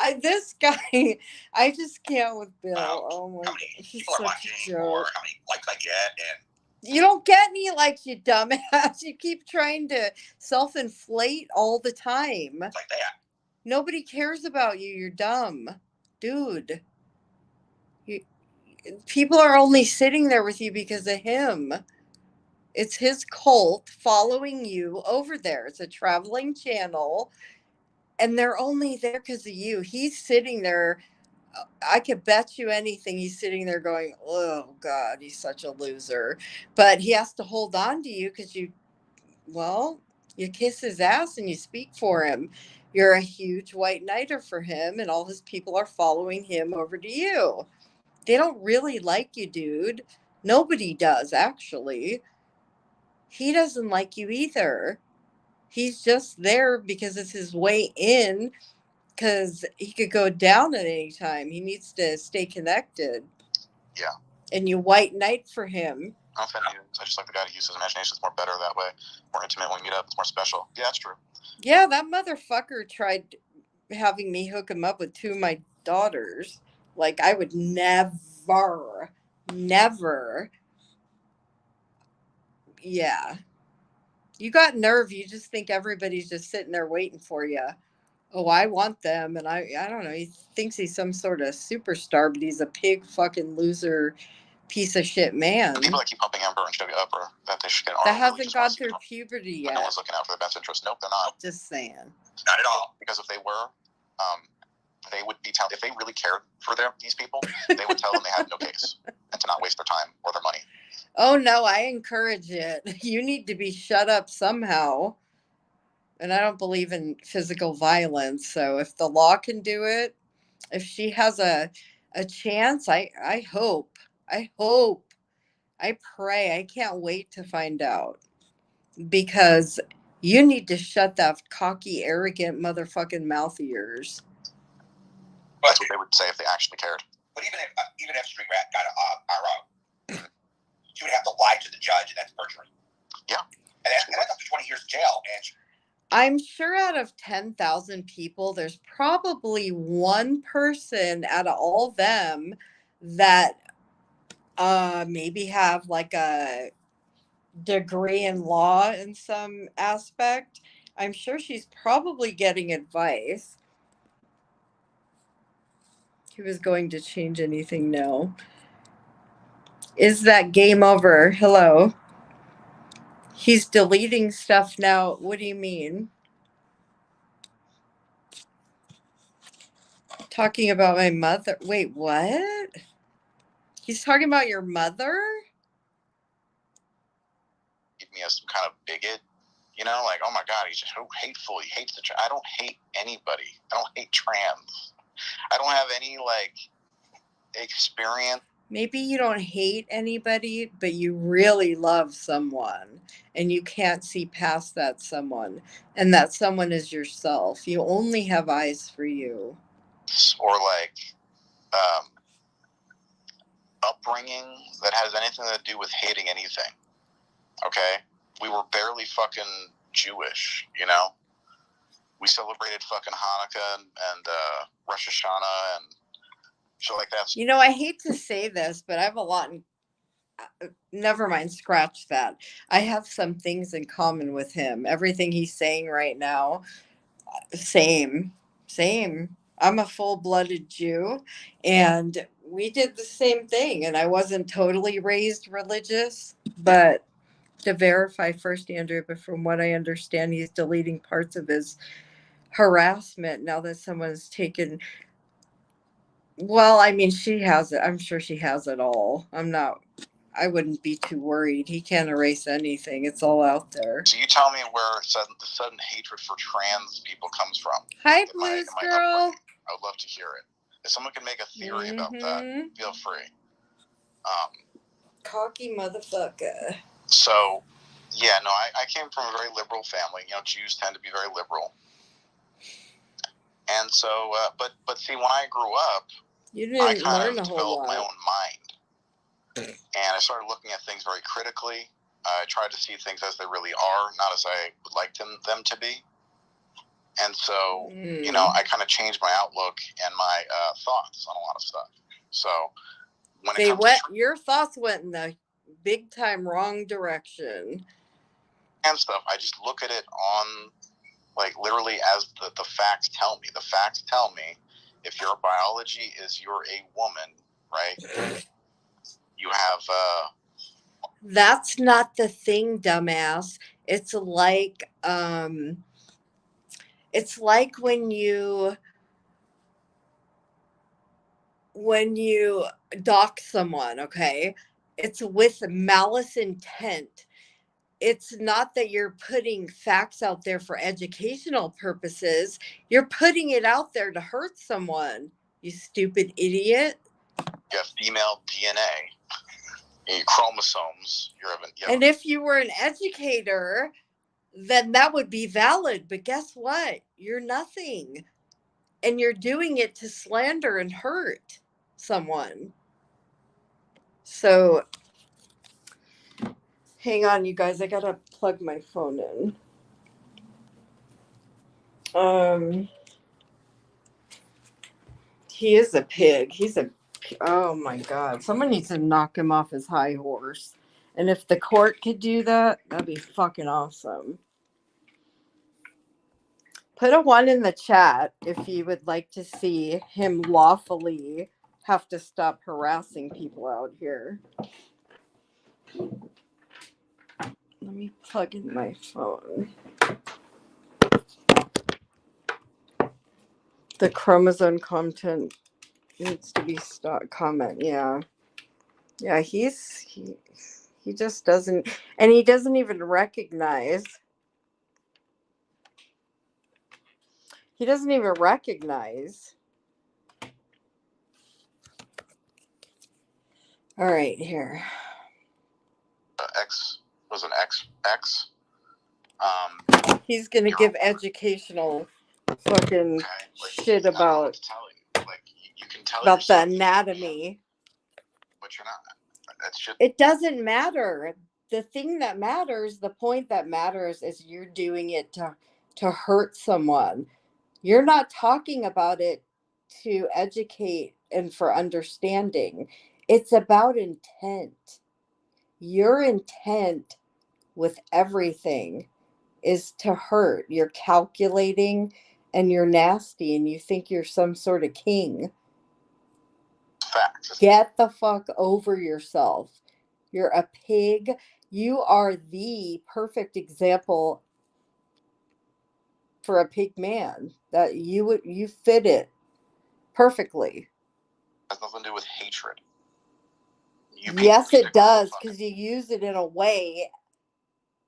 concerned. This guy, I just can't with Bill. Oh my God. He's such a joke. Or how many likes I get, and you don't get any likes, you dumbass. You keep trying to self-inflate all the time. Like that. Nobody cares about you. You're dumb. Dude. People are only sitting there with you because of him. It's his cult following you over there. It's a traveling channel. And they're only there because of you. He's sitting there. I could bet you anything. He's sitting there going, oh, God, he's such a loser. But he has to hold on to you because you kiss his ass and you speak for him. You're a huge white knighter for him, and all his people are following him over to you. They don't really like you, dude. Nobody does, actually. He doesn't like you either. He's just there because it's his way in, because he could go down at any time. He needs to stay connected. Yeah. And you white knight for him. I just like the guy who uses his imagination. It's more better that way. More intimate when we meet up. It's more special. Yeah, that's true. Yeah, that motherfucker tried having me hook him up with 2 of my daughters. Like, I would never. Yeah. You got nerve. You just think everybody's just sitting there waiting for you. Oh, I want them. And I don't know. He thinks he's some sort of superstar, but he's a pig fucking loser piece of shit man. The people that keep pumping Amber and Sugar up or that they should get that hasn't gone through puberty yet. No one's looking out for their best interest. Nope, they're not. Just saying. Not at all. Because if they were, they would be if they really cared for these people, they would tell them they had no case and to not waste their time or their money. Oh, no, I encourage it. You need to be shut up somehow. And I don't believe in physical violence. So if the law can do it, if she has a chance, I hope, I pray. I can't wait to find out. Because you need to shut that cocky, arrogant motherfucking mouth of yours. That's what they would say if they actually cared. But even if Street Rat got she would have to lie to the judge, and that's perjury. Yeah. And that's up to 20 years in jail. And I'm sure out of 10,000 people, there's probably one person out of all them that maybe have like a degree in law in some aspect. I'm sure she's probably getting advice. He was going to change anything? No. Is that game over? Hello. He's deleting stuff now. What do you mean? Talking about my mother. Wait, what? He's talking about your mother? Me as some kind of bigot, you know, like, oh my God, he's just so hateful. He hates I don't hate anybody. I don't hate trans. I don't have any like experience. Maybe you don't hate anybody, but you really love someone and you can't see past that someone. And that someone is yourself. You only have eyes for you. Or like upbringing that has anything to do with hating anything. Okay? We were barely fucking Jewish, you know? We celebrated fucking Hanukkah and Rosh Hashanah and shit like that. You know, I hate to say this, but I have a lot in... Never mind, scratch that. I have some things in common with him. Everything he's saying right now, same. I'm a full-blooded Jew, and we did the same thing. And I wasn't totally raised religious, but to verify first, Andrew, but from what I understand, he's deleting parts of his harassment now that someone's taken... Well, I mean, she has it. I'm sure she has it all. I wouldn't be too worried. He can't erase anything. It's all out there. So you tell me where the sudden hatred for trans people comes from. Hi, Blues Girl. I would love to hear it. If someone can make a theory about that, feel free. Cocky motherfucker. So, yeah, no, I came from a very liberal family. You know, Jews tend to be very liberal. And so, but see, when I grew up, I kind of developed my own mind. And I started looking at things very critically. I tried to see things as they really are, not as I would like them to be. And so, you know, I kind of changed my outlook and my thoughts on a lot of stuff. So, when it comes to your thoughts went in the big time wrong direction. And stuff, I just look at it on, like, literally as the facts tell me. The facts tell me if your biology is you're a woman, right? You have That's not the thing, dumbass. It's like when you dock someone, okay? It's with malice intent. It's not that you're putting facts out there for educational purposes. You're putting it out there to hurt someone, you stupid idiot. You have female DNA, your chromosomes. And if you were an educator, then that would be valid. But guess what? You're nothing. And you're doing it to slander and hurt someone. So, hang on, you guys. I gotta plug my phone in. He is a pig. Oh my God. Someone needs to knock him off his high horse. And if the court could do that, that'd be fucking awesome. Put a 1 in the chat if you would like to see him lawfully have to stop harassing people out here. Let me plug in my phone. The chromosome content needs to be stopped. Comment. Yeah. He just doesn't, and he doesn't even recognize. He doesn't even recognize. All right, here. X was an X. He's gonna give educational fucking shit about you can tell about the anatomy. But you're not. That's just... It doesn't matter. The thing that matters, the point that matters, is you're doing it to hurt someone. You're not talking about it to educate and for understanding. It's about intent. Your intent with everything is to hurt. You're calculating and you're nasty and you think you're some sort of king. Facts. Get the fuck over yourself. You're a pig. You are the perfect example for a pig man. That you fit it perfectly. It has nothing to do with hatred. Yes, it does, because you use it in a way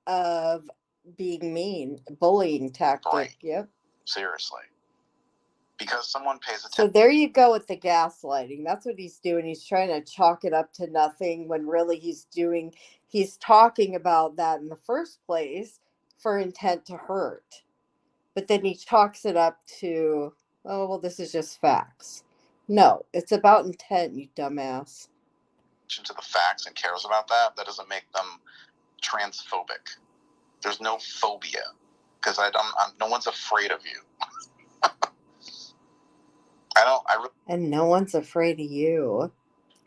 of being mean, bullying tactic. Right. Yep. Seriously. Because someone pays attention. So there you go with the gaslighting. That's what he's doing. He's trying to chalk it up to nothing when really he's talking about that in the first place for intent to hurt. But then he chalks it up to, oh, well, this is just facts. No, it's about intent, you dumbass. To the facts and cares about that doesn't make them transphobic. There's no phobia because no one's afraid of you. And no one's afraid of you.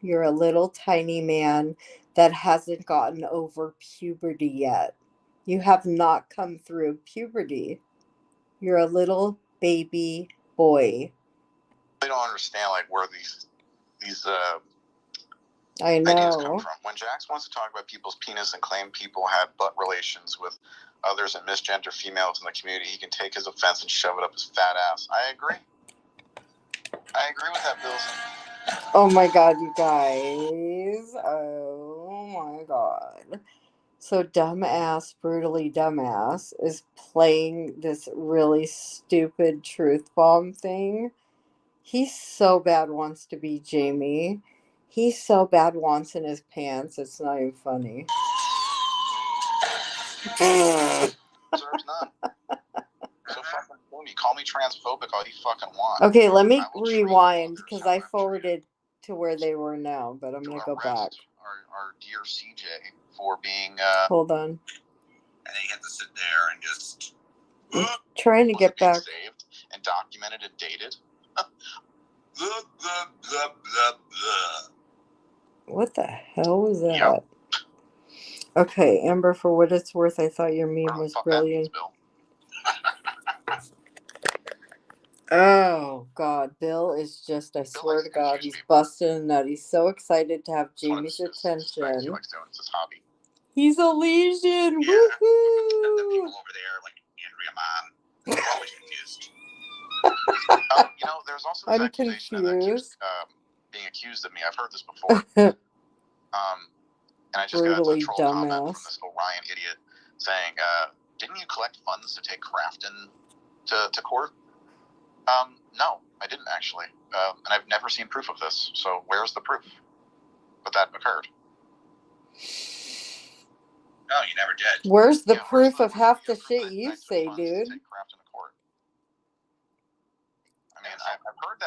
You're a little tiny man that hasn't gotten over puberty yet. You have not come through puberty. You're a little baby boy. They don't understand like where these I know. ideas come from. When Jax wants to talk about people's penis and claim people had butt relations with others and misgender females in the community, he can take his offense and shove it up his fat ass. I agree. I agree with that, Bills. Oh my god, you guys. Oh my god. So dumbass, brutally dumbass, is playing this really stupid truth bomb thing. He so bad wants to be Jamie. He so bad wants in his pants. It's not even funny. Deserves none. So fucking me. Call me transphobic all you fucking want. Okay, let me rewind because I forwarded to where they were now, but I'm gonna go back. Our dear CJ for being Hold on. And then you have to sit there and just trying to get back. Saved and documented and dated. What the hell was that? Yep. Okay, Amber, for what it's worth, I thought your meme was brilliant. Oh, God. Bill is just, I swear to God, he's busting a nut. He's so excited to have Jamie's attention. He likes doing his hobby. He's a legion. Yeah. Woohoo! The people over there, like Andrea Mann, are always confused. There's also this accusation that being accused of me. I've heard this before. And I just brutally got a troll comment from this Orion idiot saying, didn't you collect funds to take Crafton to court? No, I didn't actually. And I've never seen proof of this. So where's the proof that occurred? No, you never did. Where's the proof of half the shit you say, dude? Take Crafton to court. I mean, I've heard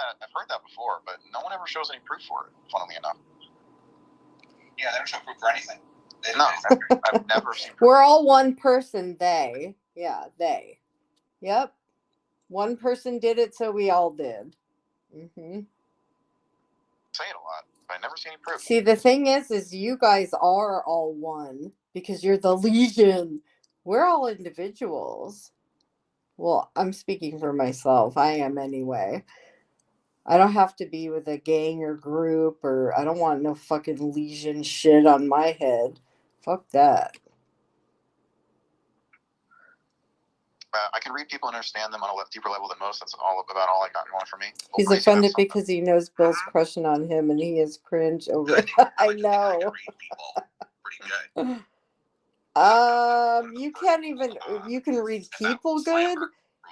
that before, but no one ever shows any proof for it, funnily enough. Yeah, they don't show proof for anything. No, I've never seen proof. We're all one person, they. Yeah, they. Yep. One person did it, so we all did. Mm-hmm. Say it a lot, but I never see any proof. See, the thing is you guys are all one because you're the Legion. We're all individuals. Well, I'm speaking for myself. I am anyway. I don't have to be with a gang or group, or I don't want no fucking Legion shit on my head. Fuck that. I can read people and understand them on a deeper level than most. That's about all I got going for me. He's offended because he knows Bill's crushing on him, and he is cringe over it. I know. Pretty good. You can't even. You can read people good.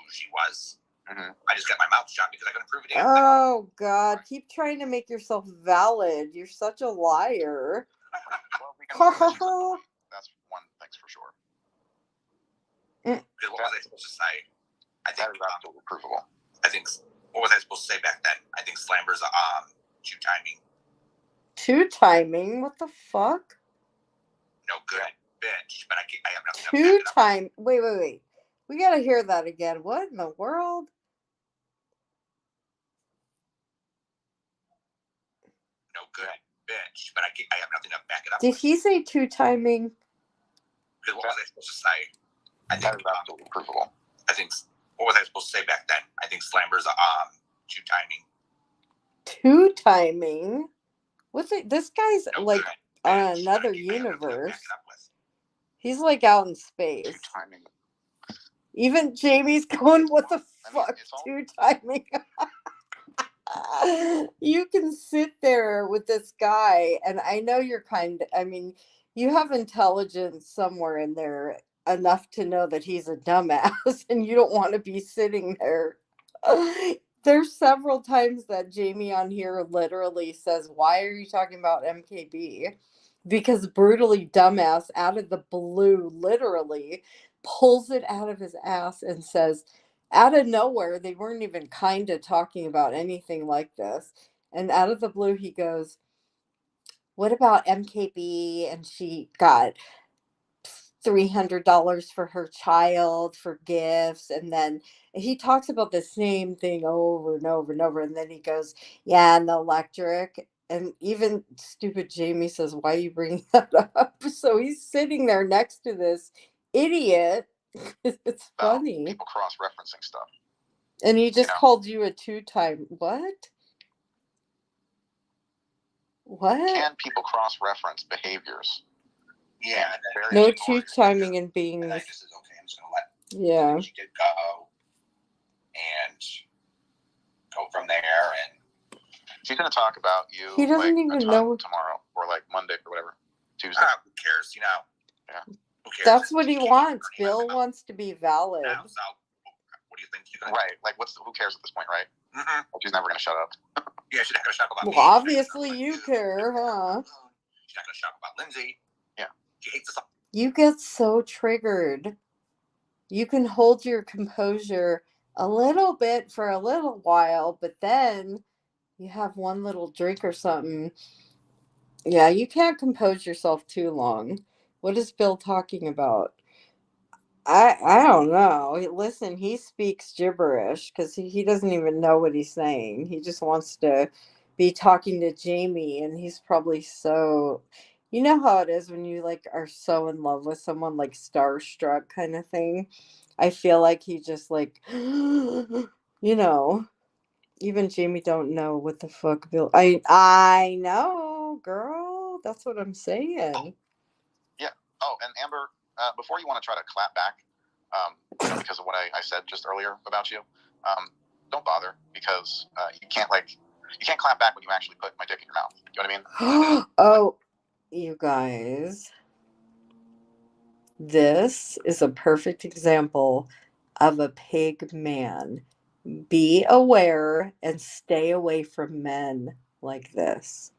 She was. Mm-hmm. I just got my mouth shut because I couldn't prove it. Oh God! Keep trying to make yourself valid. You're such a liar. Well, that's one thing's for sure. Because what was I supposed to say? I think absolutely provable. I think. What was I supposed to say back then? I think Slamber's two timing. Two timing? What the fuck? No good, bitch. But I have nothing. Two time. Wait. We gotta hear that again. What in the world? No good, bitch, but I have nothing to back it up. Did he say two-timing? Because what was I supposed to say? I think that was absolutely provable. I think, what was I supposed to say back then? I think Slamber's two-timing. Two-timing? What's it? This guy's like on another universe. He's like out in space. Two-timing. Even Jamie's going, what the fuck? Two-timing. You can sit there with this guy, and I know you're you have intelligence somewhere in there enough to know that he's a dumbass, and you don't want to be sitting there. There's several times that Jamie on here literally says, why are you talking about MKB? Because brutally dumbass out of the blue literally pulls it out of his ass and says, out of nowhere, they weren't even kind of talking about anything like this. And out of the blue, he goes, what about MKB? And she got $300 for her child for gifts. And then he talks about the same thing over and over and over. And then he goes, yeah, and the electric. And even stupid Jamie says, why are you bringing that up? So he's sitting there next to this idiot. It's funny. People cross-referencing stuff. And he just called you a two-time. What? What? Can people cross-reference behaviors? Yeah. No two-timing and being. And I just said, okay, I'm just going to let. Yeah. She did go. And go from there. And she's going to talk about you. He doesn't even know. Tomorrow or like Monday or whatever. Tuesday. Who cares? Yeah. Who cares? That's what he wants. Bill wants to be valid. Now, so, what do you think? Right. Like, who cares at this point, right? Mm-hmm. She's never going to shut up. Yeah, she's not going to shut up about me. Well, obviously you care, huh? She's not going to shut up about Lindsay. Yeah. She hates us. You get so triggered. You can hold your composure a little bit for a little while, but then you have one little drink or something. Yeah, you can't compose yourself too long. What is Bill talking about? I don't know. Listen, he speaks gibberish because he doesn't even know what he's saying. He just wants to be talking to Jamie, and he's probably so. You know how it is when you like are so in love with someone, like starstruck kind of thing. I feel like he just like, even Jamie don't know what the fuck Bill. I know, girl. That's what I'm saying. Yeah. Oh, and Amber, before you want to try to clap back, because of what I said just earlier about you, don't bother because you can't clap back when you actually put my dick in your mouth. You know what I mean? Oh, you guys, this is a perfect example of a pig man. Be aware and stay away from men like this.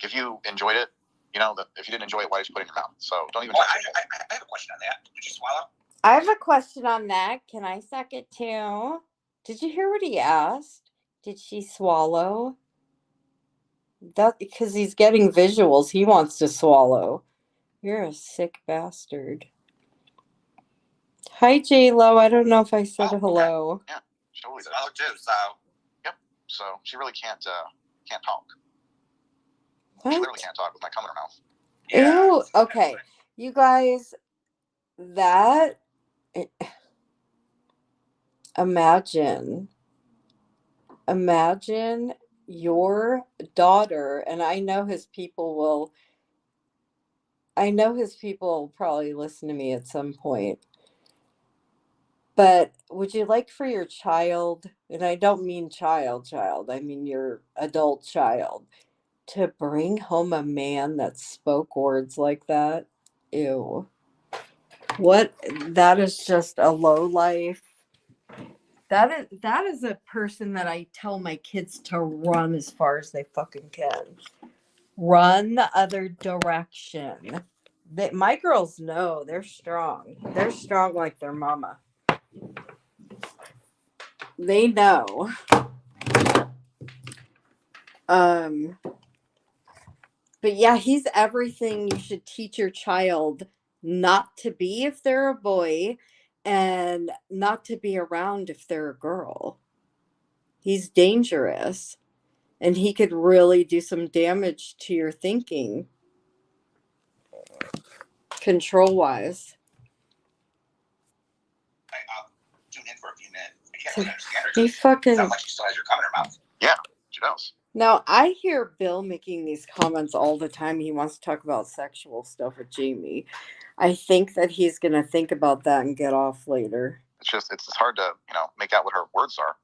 If you enjoyed it, if you didn't enjoy it, why did you put it in your mouth? So don't even. I have a question on that. Did you swallow? I have a question on that. Can I suck it too? Did you hear what he asked? Did she swallow? That because he's getting visuals. He wants to swallow. You're a sick bastard. Hi, J-Lo. I don't know if I said hello. Okay. Yeah, she totally does. Hello too. So, yep. So she really can't talk. What? She literally can't talk with my cum in her mouth. Yeah. Ew. Okay, you guys. That. Imagine your daughter, and I know his people will probably listen to me at some point. But would you like for your child, and I don't mean child, I mean your adult child, to bring home a man that spoke words like that? Ew. What? That is just a low life. That is a person that I tell my kids to run as far as they fucking can. Run the other direction. My girls know they're strong. They're strong like their mama. They know. But yeah, he's everything you should teach your child not to be if they're a boy and not to be around if they're a girl. He's dangerous. And he could really do some damage to your thinking, control wise. I'll tune in for a few minutes. I can't really understand her. He fucking sounds like she still has your cum in her mouth. Yeah, she does. Now, I hear Bill making these comments all the time. He wants to talk about sexual stuff with Jamie. I think that he's going to think about that and get off later. It's hard to, make out what her words are.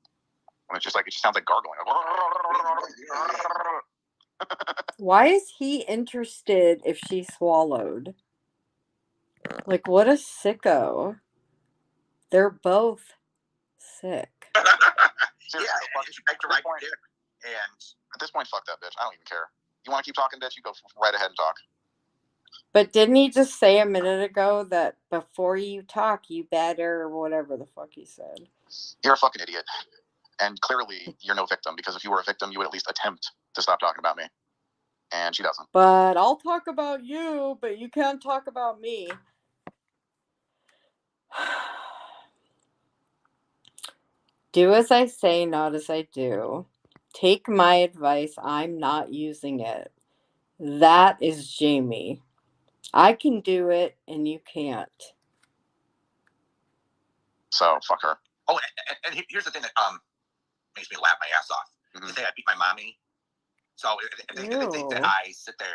And it's just like, it just sounds like gargling. Why is he interested if she swallowed? Like, what a sicko. They're both sick. Seriously, and at this point, fuck that bitch. I don't even care. You want to keep talking, bitch? You go right ahead and talk. But didn't he just say a minute ago that before you talk, you better, or whatever the fuck he said? You're a fucking idiot. And clearly, you're no victim, because if you were a victim, you would at least attempt to stop talking about me. And she doesn't. But I'll talk about you, but you can't talk about me. Do as I say, not as I do. Take my advice. I'm not using it. That is Jamie. I can do it, and you can't. So, fuck her. Oh, and here's the thing that makes me laugh my ass off. Mm-hmm. They say I beat my mommy. So, they think that I sit there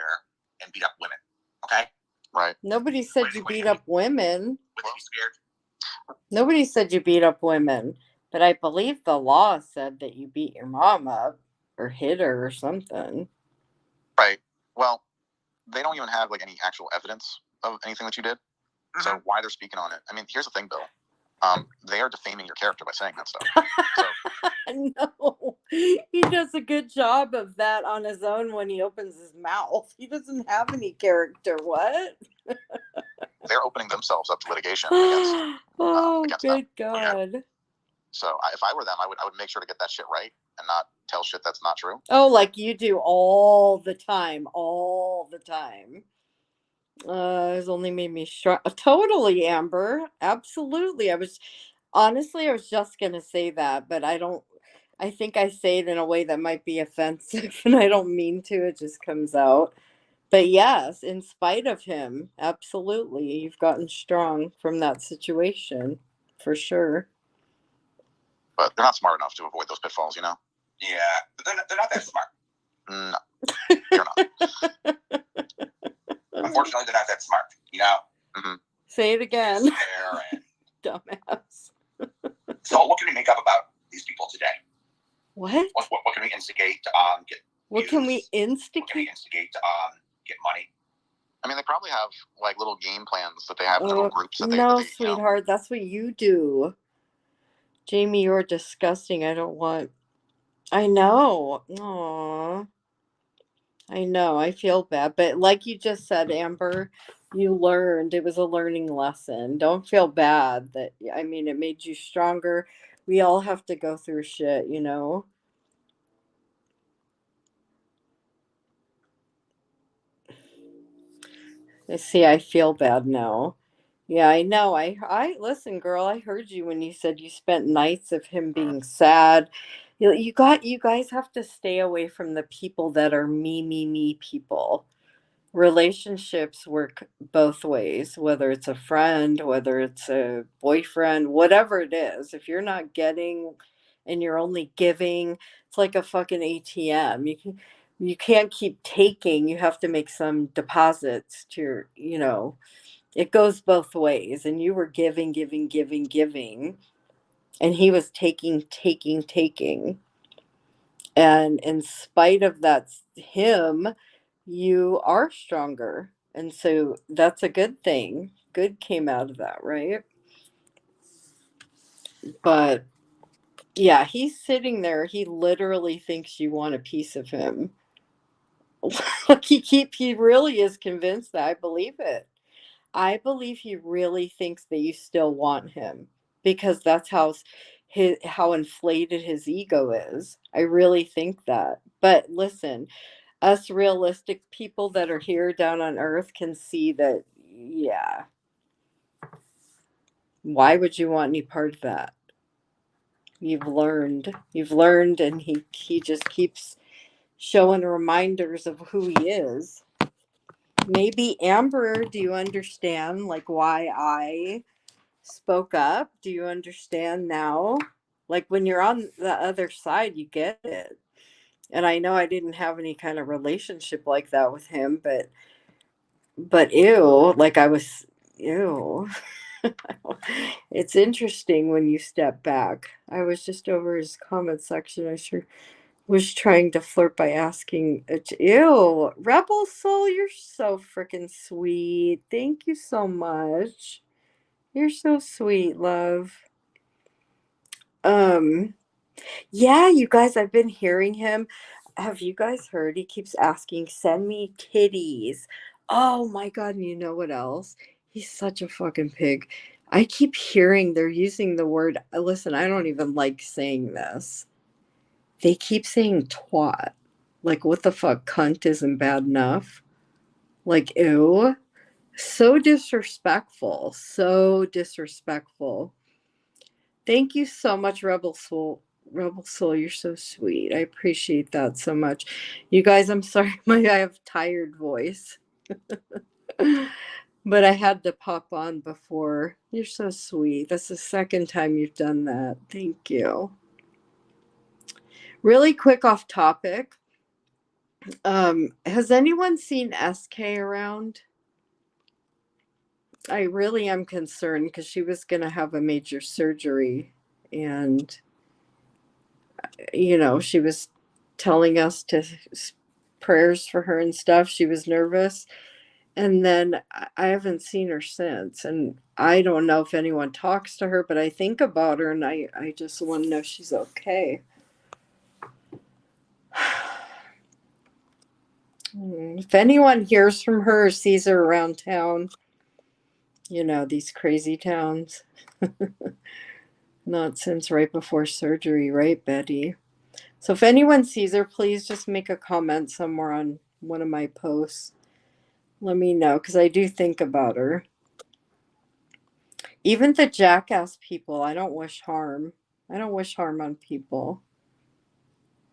and beat up women. Okay? Right. Nobody said you beat up women. Would they be scared? Nobody said you beat up women. But I believe the law said that you beat your mom up or hit her or something. Right. Well, they don't even have any actual evidence of anything that you did. Mm-hmm. So why they're speaking on it? I mean, here's the thing, Bill. They are defaming your character by saying that stuff. No, he does a good job of that on his own when he opens his mouth. He doesn't have any character. What? They're opening themselves up to litigation against good them. God. Yeah. So if I were them, I would make sure to get that shit right and not tell shit that's not true. Oh, like you do all the time. All the time. It's only made me shrug. Totally, Amber. Absolutely. I was just gonna say that, but I think I say it in a way that might be offensive, and I don't mean to. It just comes out. But yes, in spite of him, absolutely, you've gotten strong from that situation, for sure. But they're not smart enough to avoid those pitfalls, Yeah, but they're not that smart. No, you're not. Unfortunately, they're not that smart, Mm-hmm. Say it again. Dumbass. So what can we make up about these people today? What? What can we instigate to get What views? Can we instigate? What can we instigate to get money? I mean, they probably have little game plans that they have in little groups. No, sweetheart, that's what you do. Jamie, you're disgusting. I don't want... I know. Aww. I know. I feel bad. But like you just said, Amber, you learned. It was a learning lesson. Don't feel bad. It made you stronger. We all have to go through shit, See, I feel bad now. Yeah, I know. I listen, girl. I heard you when you said you spent nights of him being sad. You guys have to stay away from the people that are me people. Relationships work both ways, whether it's a friend, whether it's a boyfriend, whatever it is. If you're not getting and you're only giving, it's like a fucking ATM. You can't keep taking. You have to make some deposits to your. It goes both ways. And you were giving, and he was taking. And in spite of him, you are stronger. And so that's a good thing. Good came out of that, right? But yeah, he's sitting there. He literally thinks you want a piece of him. He really is convinced that. I believe it. I believe he really thinks that you still want him, because that's how inflated his ego is. I really think that. But listen, us realistic people that are here down on earth can see that, yeah. Why would you want any part of that? You've learned, and he just keeps showing reminders of who he is. Maybe Amber, do you understand like why I spoke up? Do you understand now? Like when you're on the other side, you get it. And I know I didn't have any kind of relationship like that with him, but ew, like I was ew. It's interesting when you step back. I was just over his comment section. I sure was trying to flirt by asking, ew, Rebel Soul, you're so freaking sweet. Thank you so much. You're so sweet, love. Um, yeah, you guys, I've been hearing him. Have you guys heard? He keeps asking, send me kitties. Oh my God. And you know what else? He's such a fucking pig. I keep hearing they're using the word. Listen, I don't even like saying this. They keep saying twat. Like, what the fuck? Cunt isn't bad enough. Like, ew. So disrespectful. So disrespectful. Thank you so much, Rebel Soul. Rebel Soul, you're so sweet. I appreciate that so much. You guys, I'm sorry, I have tired voice. But I had to pop on before. You're so sweet. That's the second time you've done that. Thank you. Really quick off topic. Has anyone seen SK around? I really am concerned because she was going to have a major surgery, and she was telling us to prayers for her and stuff. She was nervous. And then I haven't seen her since. And I don't know if anyone talks to her, but I think about her and I just want to know she's okay. If anyone hears from her or sees her around town, these crazy towns. Not since right before surgery, right, Betty? So if anyone sees her, please just make a comment somewhere on one of my posts. Let me know, because I do think about her. Even the jackass people, I don't wish harm. I don't wish harm on people.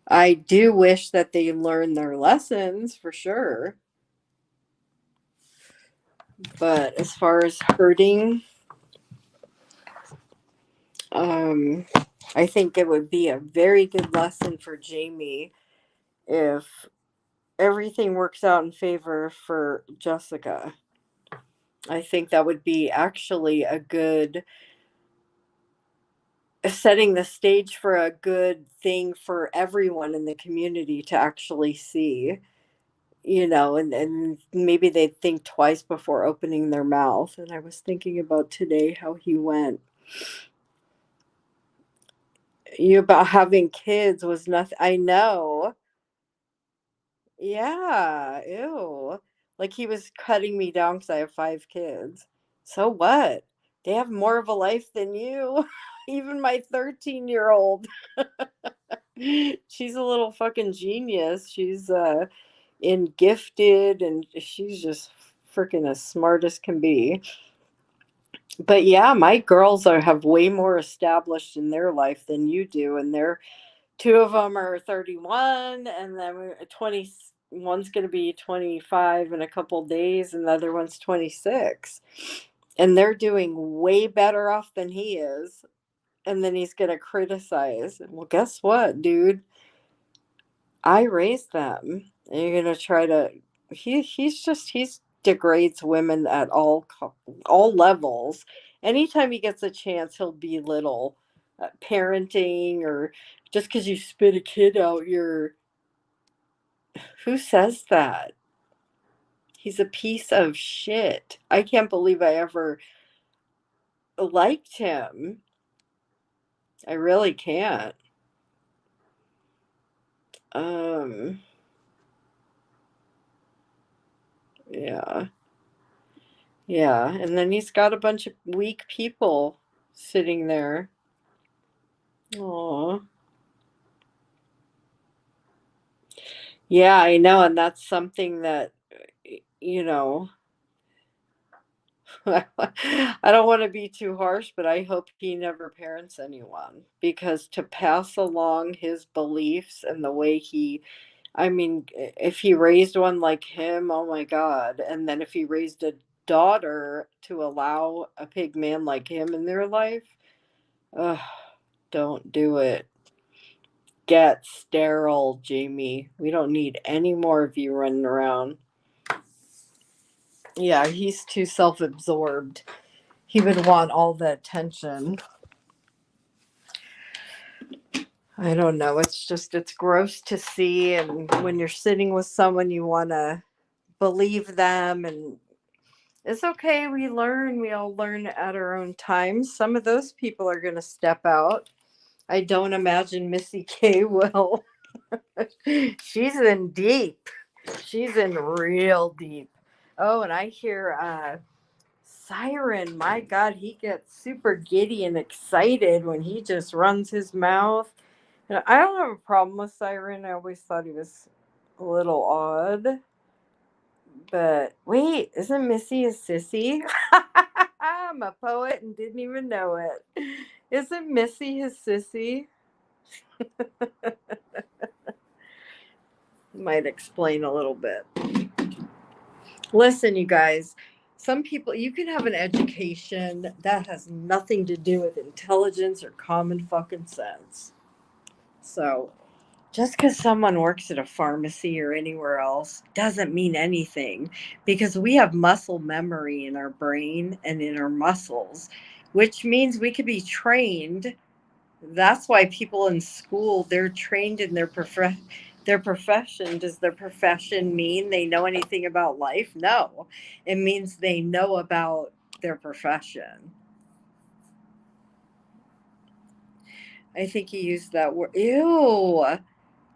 I do wish that they learn their lessons for sure. But as far as hurting, um, I think it would be a very good lesson for Jamie if everything works out in favor for Jessica. I think that would be actually a good setting the stage for a good thing for everyone in the community to actually see, and maybe they'd think twice before opening their mouth. And I was thinking about today how he went. You about having kids was nothing. I know. Yeah. Ew. Like he was cutting me down because I have 5 kids. So what? They have more of a life than you. Even my 13-year-old. She's a little fucking genius. She's in gifted and she's just freaking as smart as can be. But yeah, my girls have way more established in their life than you do, and they're two of them are 31, and then 20. One's going to be 25 in a couple days, and the other one's 26, and they're doing way better off than he is. And then he's going to criticize. Well, guess what, dude? I raised them. And you're going to try to. He's degrades women at all levels. Anytime he gets a chance, he'll belittle parenting, or just because you spit a kid out, you're. Who says that? He's a piece of shit. I can't believe I ever liked him. I really can't. Um, yeah. Yeah. And then he's got a bunch of weak people sitting there. Oh. Yeah, I know. And that's something that, you know, I don't want to be too harsh, but I hope he never parents anyone, because to pass along his beliefs and the way he I mean, if he raised one like him, oh my God. And then if he raised a daughter to allow a pig man like him in their life, ugh, don't do it. Get sterile, Jamie. We don't need any more of you running around. Yeah, he's too self absorbed. He would want all the attention. I don't know. It's gross to see. And when you're sitting with someone, you want to believe them. And it's okay. We all learn at our own times. Some of those people are going to step out. I don't imagine Missy K will. She's in deep. She's in real deep. Oh, and I hear Siren. My God, he gets super giddy and excited when he just runs his mouth. And I don't have a problem with Siren. I always thought he was a little odd. But wait, isn't Missy a sissy? I'm a poet and didn't even know it. Isn't Missy his sissy? Might explain a little bit. Listen, you guys, some people, you can have an education that has nothing to do with intelligence or common fucking sense. So, just because someone works at a pharmacy or anywhere else doesn't mean anything, because we have muscle memory in our brain and in our muscles, which means we could be trained. That's why people in school, they're trained in their profession. Does their profession mean they know anything about life? No. It means they know about their profession. I think he used that word. Ew.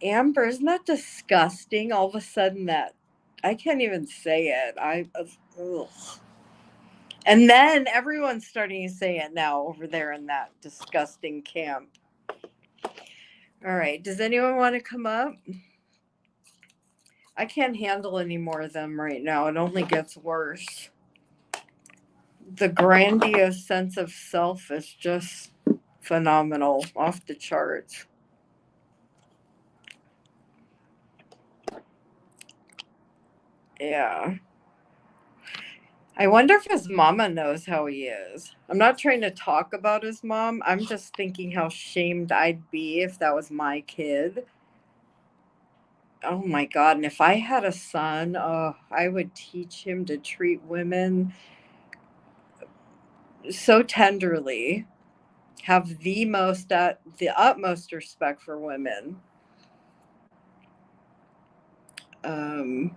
Amber, isn't that disgusting? All of a sudden, that I can't even say it. Ugh. And then everyone's starting to say it now over there in that disgusting camp. All right. Does anyone want to come up? I can't handle any more of them right now. It only gets worse. The grandiose sense of self is just phenomenal, off the charts. Yeah. I wonder if his mama knows how he is. I'm not trying to talk about his mom. I'm just thinking how shamed I'd be if that was my kid. Oh my God. And if I had a son, oh, I would teach him to treat women so tenderly, have the utmost respect for women. Um,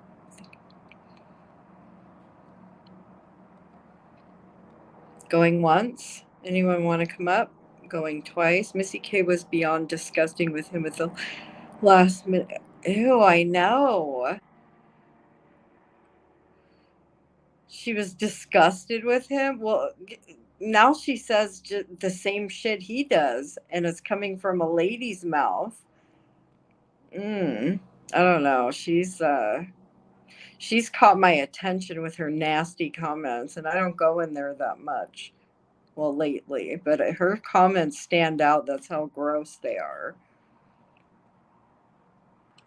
Going once. Anyone want to come up? Going twice. Missy K was beyond disgusting with him at the last minute. Ew, I know. She was disgusted with him. Well, now she says the same shit he does, and it's coming from a lady's mouth. I don't know. She's caught my attention with her nasty comments, and I don't go in there that much. Well, lately, but her comments stand out. That's how gross they are.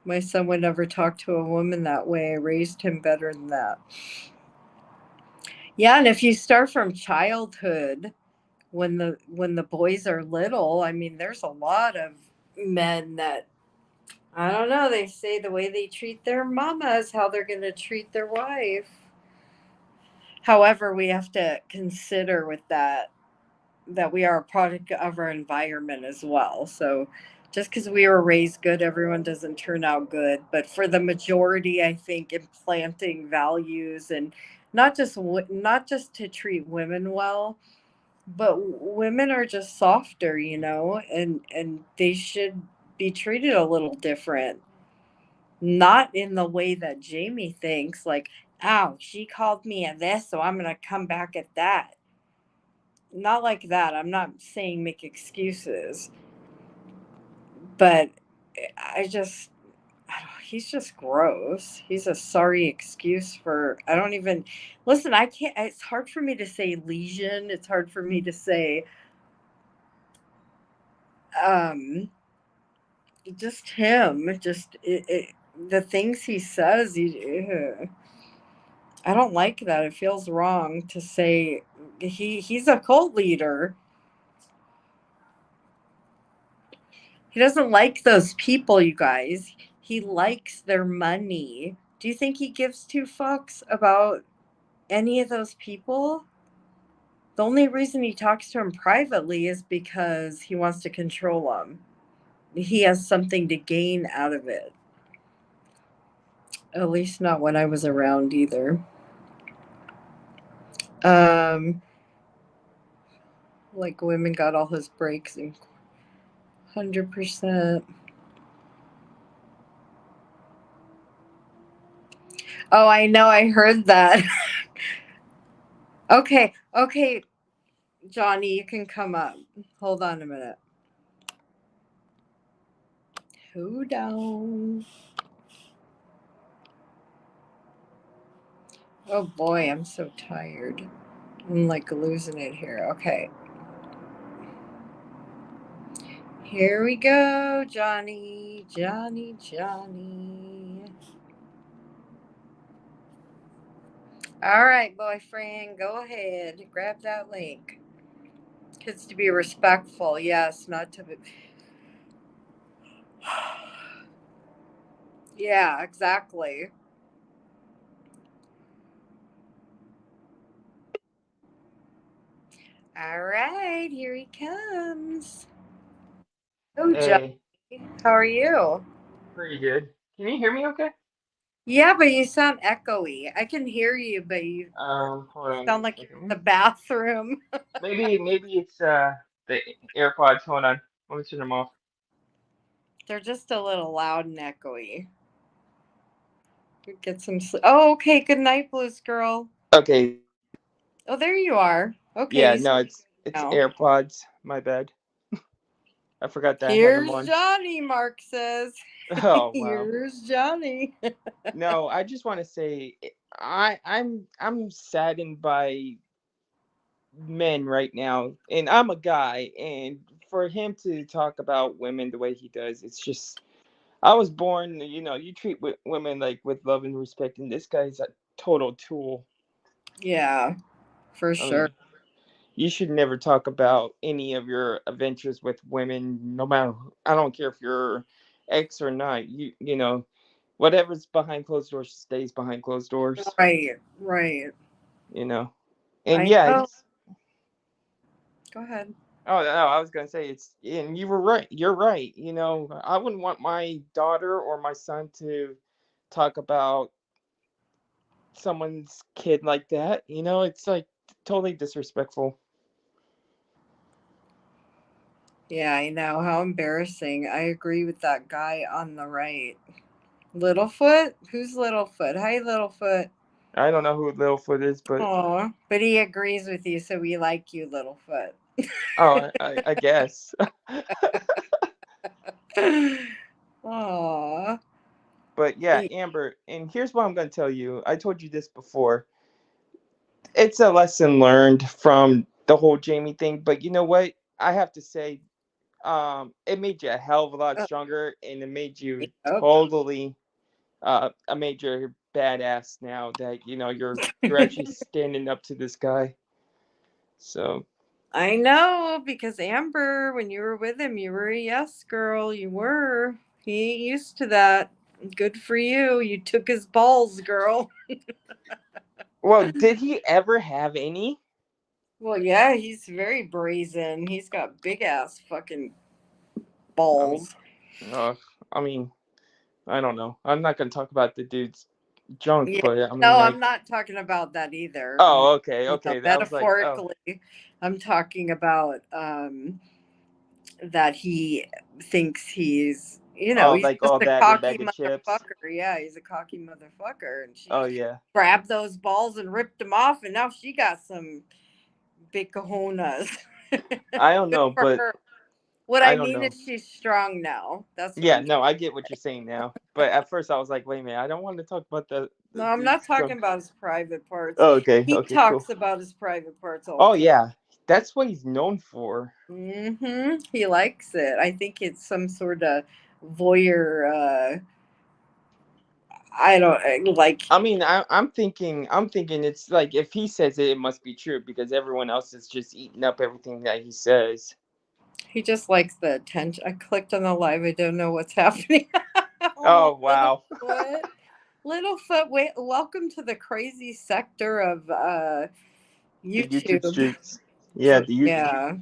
My son would never talk to a woman that way. I raised him better than that. Yeah, and if you start from childhood, when the boys are little, I mean, there's a lot of men that I don't know. They say the way they treat their mama is how they're going to treat their wife. However, we have to consider with that we are a product of our environment as well. So just because we were raised good, everyone doesn't turn out good. But for the majority, I think implanting values and not just to treat women well, but women are just softer, and they should be treated a little different. Not in the way that Jamie thinks, like, "Ow, she called me a this, so I'm gonna come back at that." Not like that. I'm not saying make excuses, but I just, he's just gross. He's a sorry excuse for, I don't even, listen, I can't, it's hard for me to say lesion. It's hard for me to say, um, just him. Just, it the things he says, I don't like that. It feels wrong to say he's a cult leader. He doesn't like those people, you guys. He likes their money. Do you think he gives two fucks about any of those people? The only reason he talks to him privately is because he wants to control them. He has something to gain out of it. At least not when I was around either. Um, like women got all his breaks and 100%. Oh, I know. I heard that. Okay, Johnny, you can come up. Hold on a minute. Who down? Oh boy, I'm so tired. I'm like losing it here. Okay. Here we go, Johnny. Johnny. All right, boyfriend, go ahead. Grab that link. Kids to be respectful, yes, not to be. Yeah, exactly. All right, here he comes. Oh, Johnny, Hey, how are you? pretty good. Can you hear me okay? Yeah, but you sound echoey. I can hear you, but you Hold on sound one like you're second. in the bathroom. Maybe it's the AirPods. Hold on. Let me turn them off. They're just a little loud and echoey. Get some sleep. Oh, okay. Good night, Blues girl. Okay. Oh, there you are. Okay, Yeah, you no, sound it's now. AirPods. My bad. I forgot that I had them Here's on. Johnny, Mark says. Oh wow. Here's Johnny. No, I just want to say I'm saddened by men right now, and I'm a guy, and for him to talk about women the way he does, it's just I was born, you treat women like with love and respect, and this guy's a total tool. Yeah, for I sure. mean, you should never talk about any of your adventures with women, no matter. I don't care if you're ex or not. Whatever's behind closed doors stays behind closed doors. Right. You know, and I yeah, know. he's. Go ahead. Oh no, I was gonna say it's, and you were right. You're right. I wouldn't want my daughter or my son to talk about someone's kid like that. It's like totally disrespectful. Yeah, I know. How embarrassing. I agree with that guy on the right. Littlefoot? Who's Littlefoot? Hi, Littlefoot. I don't know who Littlefoot is, but Aw, but he agrees with you, so we like you, Littlefoot. oh, I guess. Aw. But yeah, Amber, and here's what I'm going to tell you. I told you this before. It's a lesson learned from the whole Jamie thing, but you know what? I have to say, it made you a hell of a lot Oh, stronger, and it made you yep. totally a major badass now that you're actually standing up to this guy. So I know, because Amber, when you were with him, you were a yes girl. You were. He ain't used to that. Good for you. You took his balls, girl. well, did he ever have any? Well, yeah, he's very brazen. He's got big ass fucking I mean, balls. uh, I mean, I don't know. I'm not gonna talk about the dude's junk, Yeah. but I mean, No, like, I'm not talking about that either. oh, okay, No, okay. I was like, oh, metaphorically, I'm talking about that he thinks oh, he's like just all a that in a cocky bag of chips. motherfucker. Yeah, he's a cocky motherfucker. And Oh she yeah, grabbed those balls and ripped them off, and now she got some big cojones. I don't Good know, for but her. What I I don't mean know. is she's strong now. That's what Yeah, I'm. no, I get what you're saying now. But at first, I was like, wait a minute, I don't want to talk about the No, I'm not dude's talking junk. about his private parts. Oh, okay, He okay, cool. talks about his private parts all Oh the time. yeah, that's what he's known for. He likes it. I think it's some sort of voyeur I don't like. I mean, I'm thinking it's like if he says it, it must be true because everyone else is just eating up everything that he says. He just likes the attention. I clicked on the live. I don't know what's happening. Oh, Oh wow, Littlefoot. Littlefoot, wait, welcome to the crazy sector of the YouTube YouTube. streets. Yeah, Yeah,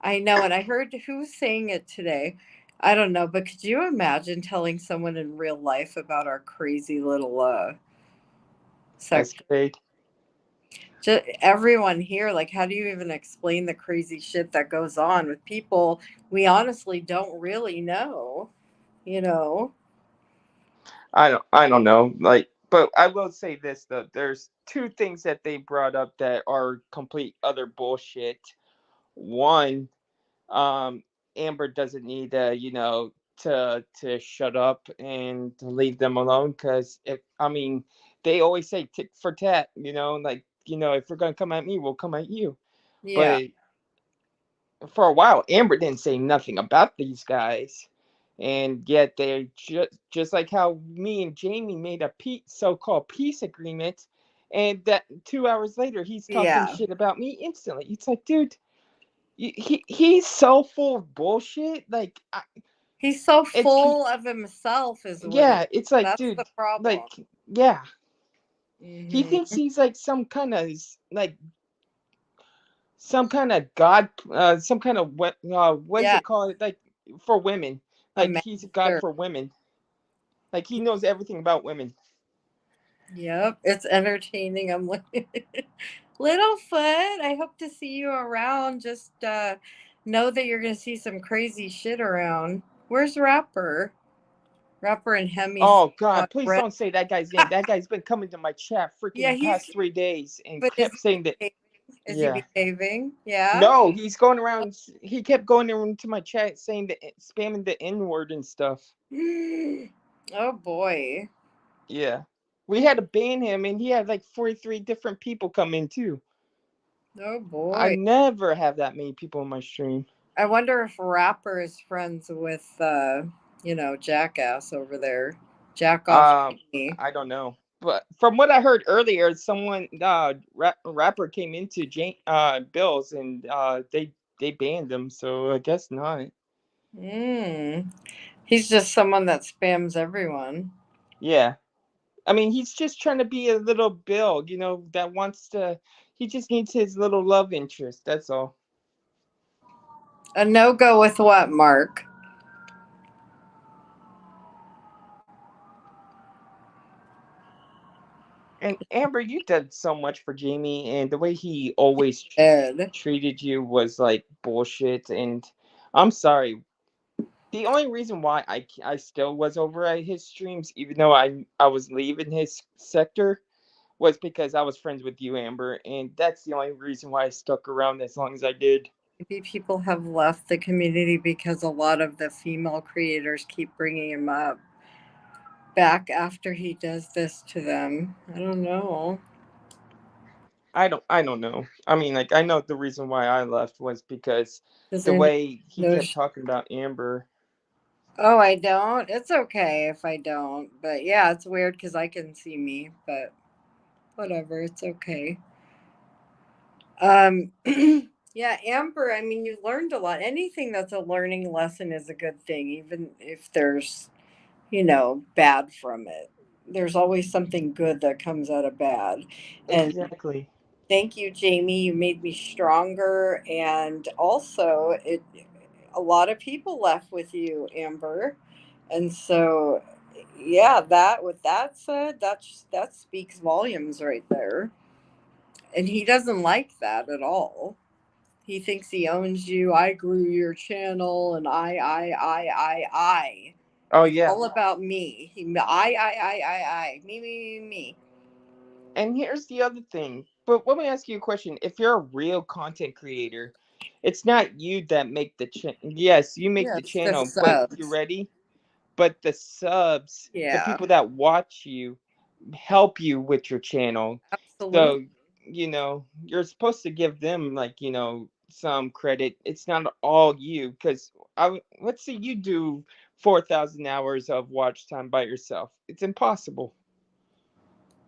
I know. And I heard who was saying it today. I don't know, but could you imagine telling someone in real life about our crazy little sector? escapade. Just everyone here, like, how do you even explain the crazy shit that goes on with people we honestly don't really know? You know? I don't know. Like, but I will say this though. There's two things that they brought up that are complete other bullshit. One, um, Amber doesn't need to shut up and to leave them alone because if I mean they always say tit for tat. Like if we're gonna come at me, we'll come at you. Yeah. But for a while, Amber didn't say nothing about these guys, and yet they just like how me and Jamie made a so-called peace agreement, and that 2 hours later he's talking Yeah. shit about me instantly. It's like, dude, he's so full of bullshit. Like, He's so it's full of himself, is what it. yeah, it's like, That's the dude, problem. like, yeah, he thinks Hmm. he's like like some kind of god, some kind of what is Yeah, it called, like for women, a like he's a god master. for women, like he knows everything about women. Yep, it's entertaining. I'm like, Littlefoot. I hope to see you around. Just know that you're gonna see some crazy shit around. Where's Rapper? Rapper and Hemi's Oh God, on please red. don't say that guy's name. That guy's been coming to my chat Yeah, freaking he's. past 3 days and But is kept he saying that. behaving? Is he Yeah. behaving? Yeah. No, he's going around. He kept going into my chat saying that, spamming the N word and stuff. Oh boy. Yeah. We had to ban him, and he had like 43 different people come in too. Oh I boy. never have that many people in my stream. I wonder if Rapper is friends with Jackass over there. Jack off Um, me. I don't know, but from what I heard earlier, someone rapper came into Bill's, and they banned him. So I guess not. Mm. He's just someone that spams everyone. Yeah, I mean he's just trying to be a little Bill, that wants to. He just needs his little love interest. That's all. A no go with what, Mark? And Amber, you did so much for Jamie, and the way he always Ed. treated you was like bullshit. And I'm sorry. The only reason why I still was over at his streams, even though I was leaving his sector, was because I was friends with you, Amber, and that's the only reason why I stuck around as long as I did. Maybe people have left the community because a lot of the female creators keep bringing him up back after he does this to them. I don't know. I don't know. I mean, like I know the reason why I left was because Does the anybody way he know? kept talking about Amber. Oh, I don't. It's okay if I don't. But yeah, it's weird because I can see me. But whatever, it's okay. Um, yeah, Amber. I mean, you learned a lot. Anything that's a learning lesson is a good thing, even if there's bad from it. There's always something good that comes out of bad. And Exactly. thank you, Jamie. You made me stronger. And also, a lot of people left with you, Amber. And so, yeah, that with that said, that speaks volumes right there. And he doesn't like that at all. He thinks he owns you. I grew your channel, and I. Oh It's yeah. all about me. I. Me. And here's the other thing. But let me ask you a question. If you're a real content creator, it's not you that make the yes, you make the Yes, the channel, but you subs. ready? But the subs, the Yeah, people that watch you, help you with your channel. absolutely. So, you're supposed to give them like, some credit. It's not all you cuz let's say you do 4,000 hours of watch time by yourself. It's impossible.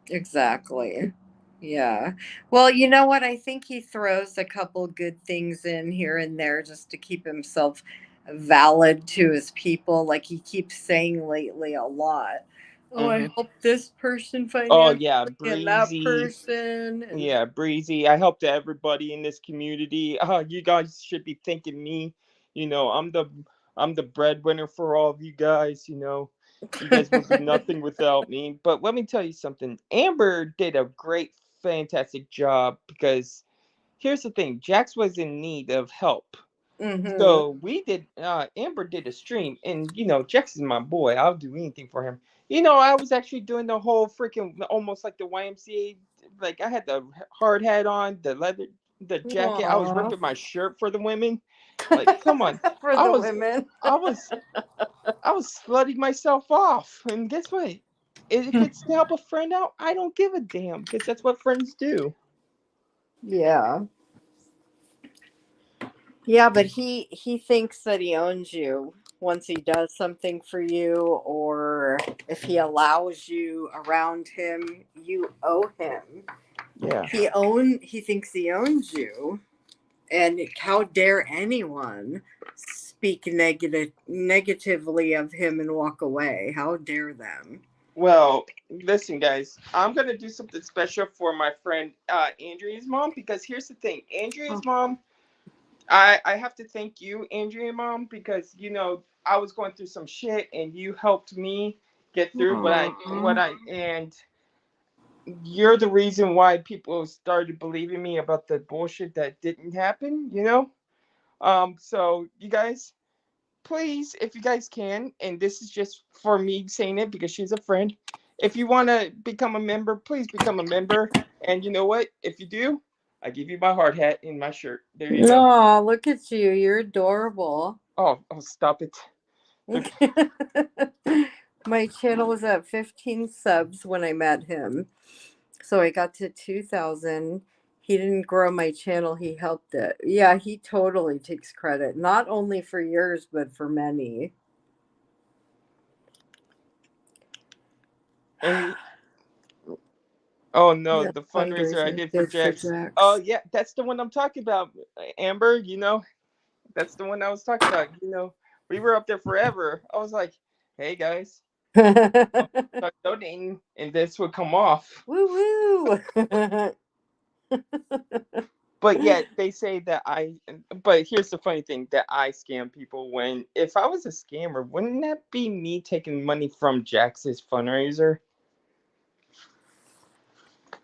Exactly. Yeah. Well, you know what? I think he throws a couple good things in here and there just to keep himself valid to his people. Like he keeps saying lately a lot. Oh, I Hmm. help this person Oh financially yeah, and that Breezy. person. And Yeah, Breezy. I helped everybody in this community. You guys should be thanking me. You know, I'm the breadwinner for all of you guys. You guys would be nothing without me. But let me tell you something. Amber did a great, fantastic job because here's the thing. Jax was in need of help. mm-hmm. So we did. Amber did a stream, and Jax is my boy. I'll do anything for him. I was actually doing the whole freaking almost like the YMCA. Like I had the hard hat on, the leather, the jacket. I was Aww. ripping my shirt for the women. Like, come on. For I the was, women. I was, I was slutting myself off. And guess what? If it's to help a friend out, I don't give a damn because that's what friends do. Yeah. Yeah, but he thinks that he owns you once he does something for you, or if he allows you around him, you owe him. Yeah. He thinks he owns you, and how dare anyone speak negatively of him and walk away? How dare them? Well, listen, guys, I'm gonna do something special for my friend Andrea's mom because here's the thing, Andrea's mom. I have to thank you, Andrea mom, because I was going through some shit and you helped me get through what I and you're the reason why people started believing me about the bullshit that didn't happen. So you guys, please, if you guys can, and this is just for me saying it because she's a friend. If you want to become a member, please become a member. And you know what? If you do, I give you my hard hat and my shirt. There you go. No, look at you. You're adorable. Oh, stop it. The- My channel was at 15 subs when I met him. So I got to 2,000. He didn't grow my channel, he helped it. Yeah, he totally takes credit, not only for yours, but for many. and oh no, The the fundraiser I fundraiser did for did for Jax. Oh Jax. yeah, that's the one I'm talking about, Amber. That's the one I was talking about. We were up there forever. I was like, hey guys, start donating, and this would come off. Woo woo. But yet they say that but here's the funny thing that I scam people when if I was a scammer, wouldn't that be me taking money from Jax's fundraiser?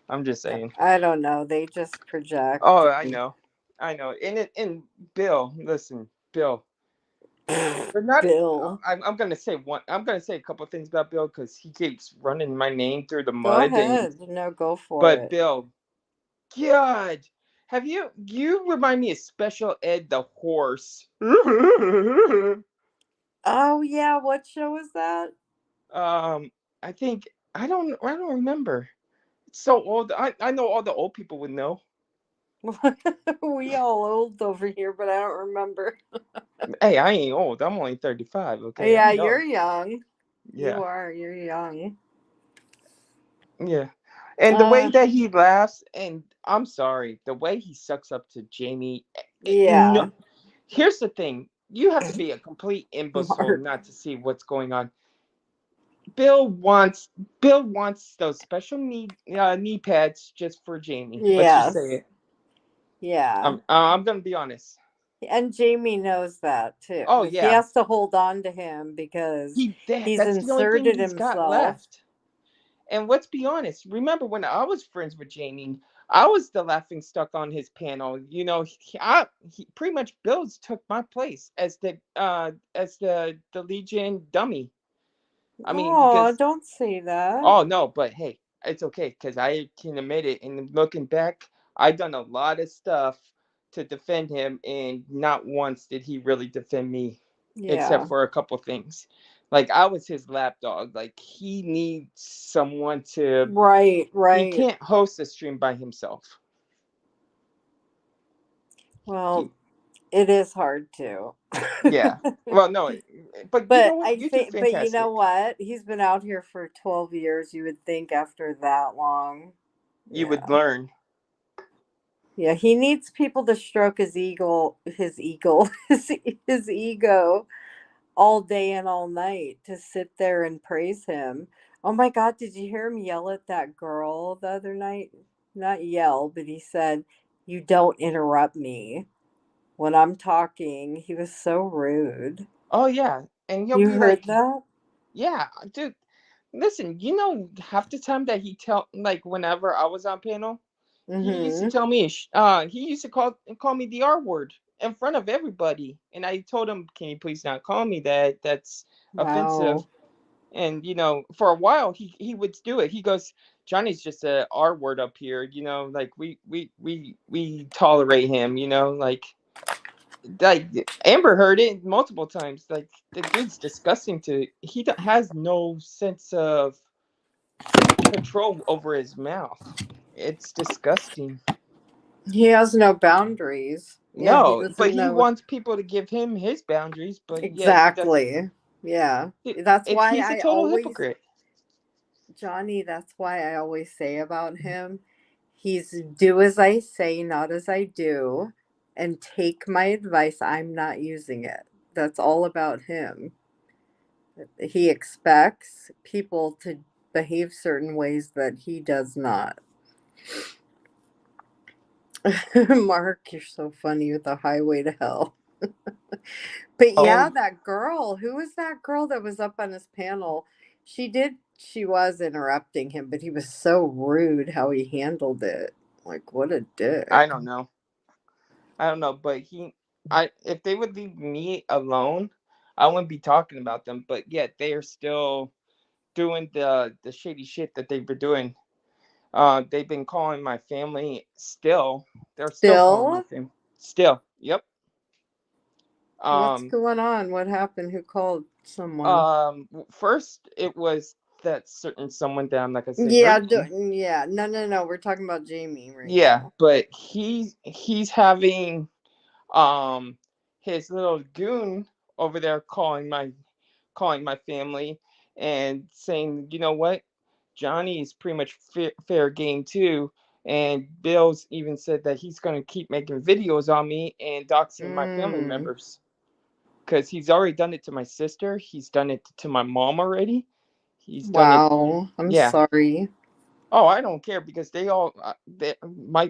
I'm just saying. I don't know. They just project. Oh, I know. I know. And Bill, listen, Bill, we're not Bill. I'm gonna say I'm gonna say a couple things about Bill because he keeps running my name through the Go mud and ahead. No, go for but it. Bill, God, have you remind me of Special Ed the horse. Oh yeah, what show is that? Um, I think I don't remember. It's so old. I know all the old people would know. We all old over here, but I don't remember. Hey, I ain't old. I'm only 35. Okay, Yeah, I'm you're young. young. You Yeah, are. You're young. yeah. And the way Uh, that he laughs, and I'm sorry, the way he sucks up to Jamie. No, yeah. here's the thing. You have to be a complete imbecile Mark. not to see what's going on. Bill wants those special knee pads just for Jamie. Let's just say Yes. it. Yeah. I'm gonna be honest. And Jamie knows that too. Oh He yeah, has to hold on to him because he's that's the only thing inserted he's got himself. left. And let's be honest. Remember when I was friends with Jamie? I was the laughing stock on his panel. He pretty much Bills took my place as the Legion dummy. I mean, Oh, because don't say that. oh no, but hey, it's okay because I can admit it. And looking back, I done a lot of stuff to defend him, and not once did he really defend me, except Yeah. for a couple things. Like I was his lapdog. Like he needs someone to. Right, He right. can't host a stream by himself. Well, He It is hard to. Yeah. Well, no, but you know But what? I You do think, but you know fantastic. what? He's been out here for 12 years. You would think after that long. You would Yeah. learn. Yeah, he needs people to stroke his ego all day and all night to sit there and praise him. Oh my God, did you hear him yell at that girl the other night? Not yell, but he said, "You don't interrupt me when I'm talking." He was so rude. Oh yeah, and he'll You be heard like, that? "Yeah, dude, listen. You know, half the time that he tell like whenever I was on panel, he used to Mm-hmm. tell me, he used to call me the R word in front of everybody, and I told him, "Can you please not call me that? That's offensive." Wow. And for a while he would do it. He goes, "Johnny's just a R word up here. Like we tolerate him. Like Amber heard it multiple times. Like the dude's disgusting to. Has no sense of control over his mouth. It's disgusting. He has no boundaries. Yeah, he No, but doesn't he know. wants people to give him his boundaries, but yet he doesn't. Exactly. Yeah. That's why He's a I total always, hypocrite. Johnny, that's why I always say about him, he's do as I say, not as I do, and take my advice. I'm not using it. That's all about him. He expects people to behave certain ways that he does not. Mark, you're so funny with the highway to hell. But yeah, Oh, that girl, who was that girl that was up on his panel? She was interrupting him, but he was so rude how he handled it. Like, what a I dick. don't know. I don't know, but I if they would leave me alone, I wouldn't be talking about them. But yet they are still doing the shady shit that they've been doing. They've been calling my family still. They're still calling my Still? family still. Yep. What's Um. going on? What happened? Who called someone? First it was that certain someone that I'm not gonna say her Yeah, name. yeah. No, no, no. We're talking about Jamie right Yeah, now. but he's having um his little goon over there calling my family and saying, you know what, Johnny is pretty much fair game too. And Bill's even said that he's going to keep making videos on me and doxing my family Mm. members because he's already done it to my sister. He's done it to my mom already. He's done it. Wow. I'm Yeah. sorry. Oh, I don't care because they all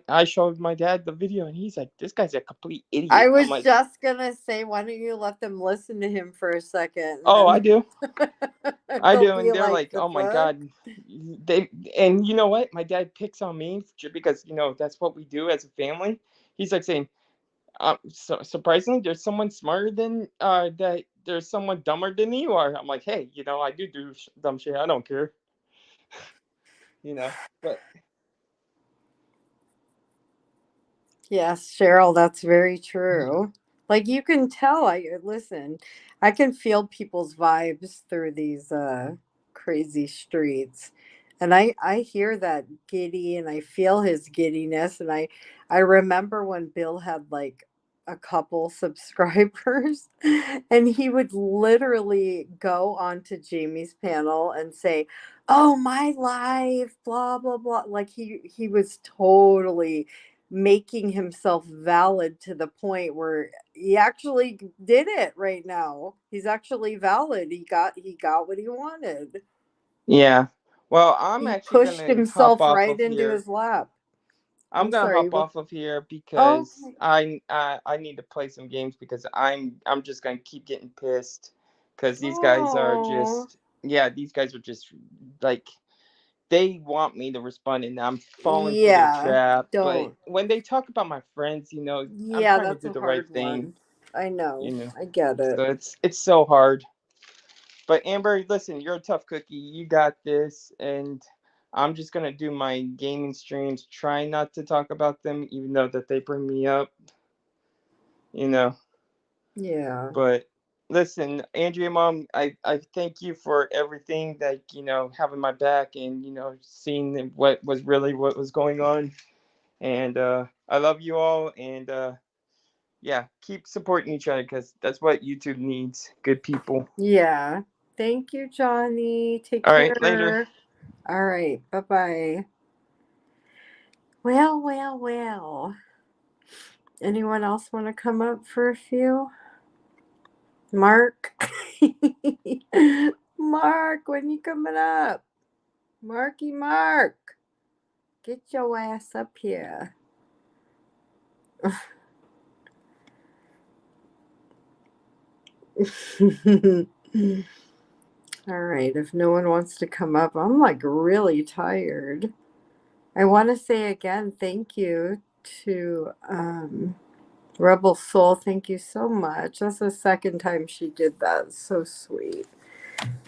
I showed my dad the video and he's like, this guy's a complete I idiot. I'm was like, just gonna say, why don't you let them listen to him for a second oh, I and do. then I they'll do, and be they're like, like, the "Oh my fuck? god." They and you know what? My dad picks on me because that's what we do as a family. He's like saying, surprisingly, there's someone smarter than that. There's someone dumber than you are." I'm like, "Hey, I do dumb shit. I don't care." But Yes, Cheryl, that's very true. Like you can tell, I can feel people's vibes through these crazy streets. And I hear that giddy and I feel his giddiness and I remember when Bill had like a couple subscribers and he would literally go onto Jamie's panel and say, "Oh, my life, blah blah blah." Like he was totally making himself valid to the point where he actually did it right now. He's actually valid. He got what he wanted. yeah, well, I'm He actually pushed gonna hop himself off right of into here. his lap. I'm I'm gonna sorry. hop What? off of here Oh, because I need to play some games because I'm just gonna keep getting pissed because these guys are oh, just, yeah, these guys are just like, they want me to respond and I'm falling for their yeah. trap. But Don't. when they talk about my friends, I'm Yeah, trying to that's do a the right hard thing. one. I know. You know, I get so it. it's so hard. But Amber, listen, you're a tough cookie. You got this, and I'm just gonna do my gaming streams. Try not to talk about them, even though that they bring me up. You know, Yeah. but listen, Andrea, mom, I thank you for everything, that having my back and seeing what was going on. And I love you all. And yeah, keep supporting each other because that's what YouTube needs. Good people. Yeah. Thank you, Johnny. Take All right, later. care. All right. Bye-bye. Well, well, well. Anyone else want to come up for a few? Mark? Mark, when you coming up? Marky Mark. Get your ass up here. All right, if no one wants to come up, I'm like really tired. I want to say again, thank you to Rebel Soul. Thank you so much. That's the second time she did that. So sweet.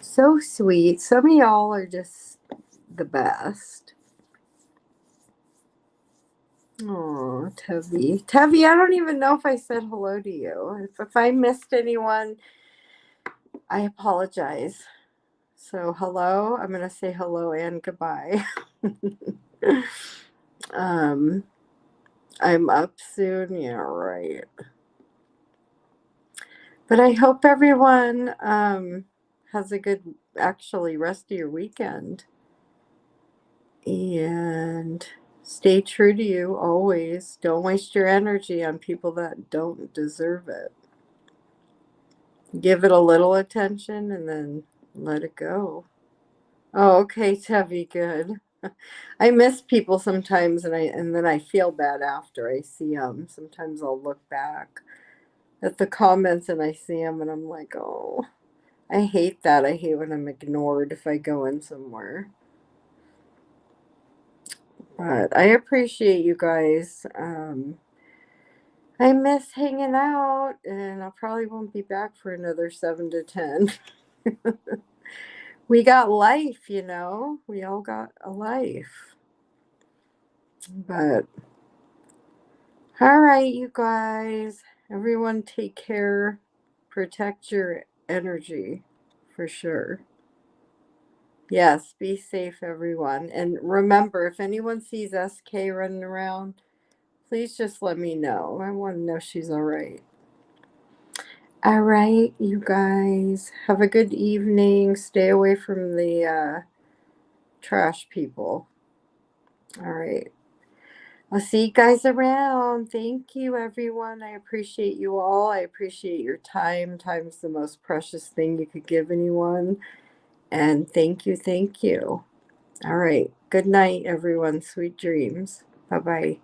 So sweet. Some of y'all are just the best. Oh, Tevi. Tevi, I don't even know if I said hello to you. If I missed anyone, I apologize. So, hello. I'm going to say hello and goodbye. um, I'm up soon. Yeah, right. But I hope everyone has a good, actually, rest of your weekend. And stay true to you always. Don't waste your energy on people that don't deserve it. Give it a little attention and then let it go. Oh, okay, Tevi, good. I miss people sometimes, and then I feel bad after I see them. Sometimes I'll look back at the comments and I see them, and I'm like, oh, I hate that. I hate when I'm ignored if I go in somewhere. But I appreciate you guys. I miss hanging out, and I probably won't be back for another 7 to 10. We got life, you know. We all got a life. But all right, you guys. Everyone take care. Protect your energy for sure. Yes, be safe, everyone. And remember, if anyone sees SK running around, please just let me know. I want to know she's all right. All right, you guys. Have a good evening. Stay away from the trash people. All right. I'll see you guys around. Thank you, everyone. I appreciate you all. I appreciate your time. Time's the most precious thing you could give anyone. And thank you, thank you. All right. Good night, everyone. Sweet dreams. Bye bye.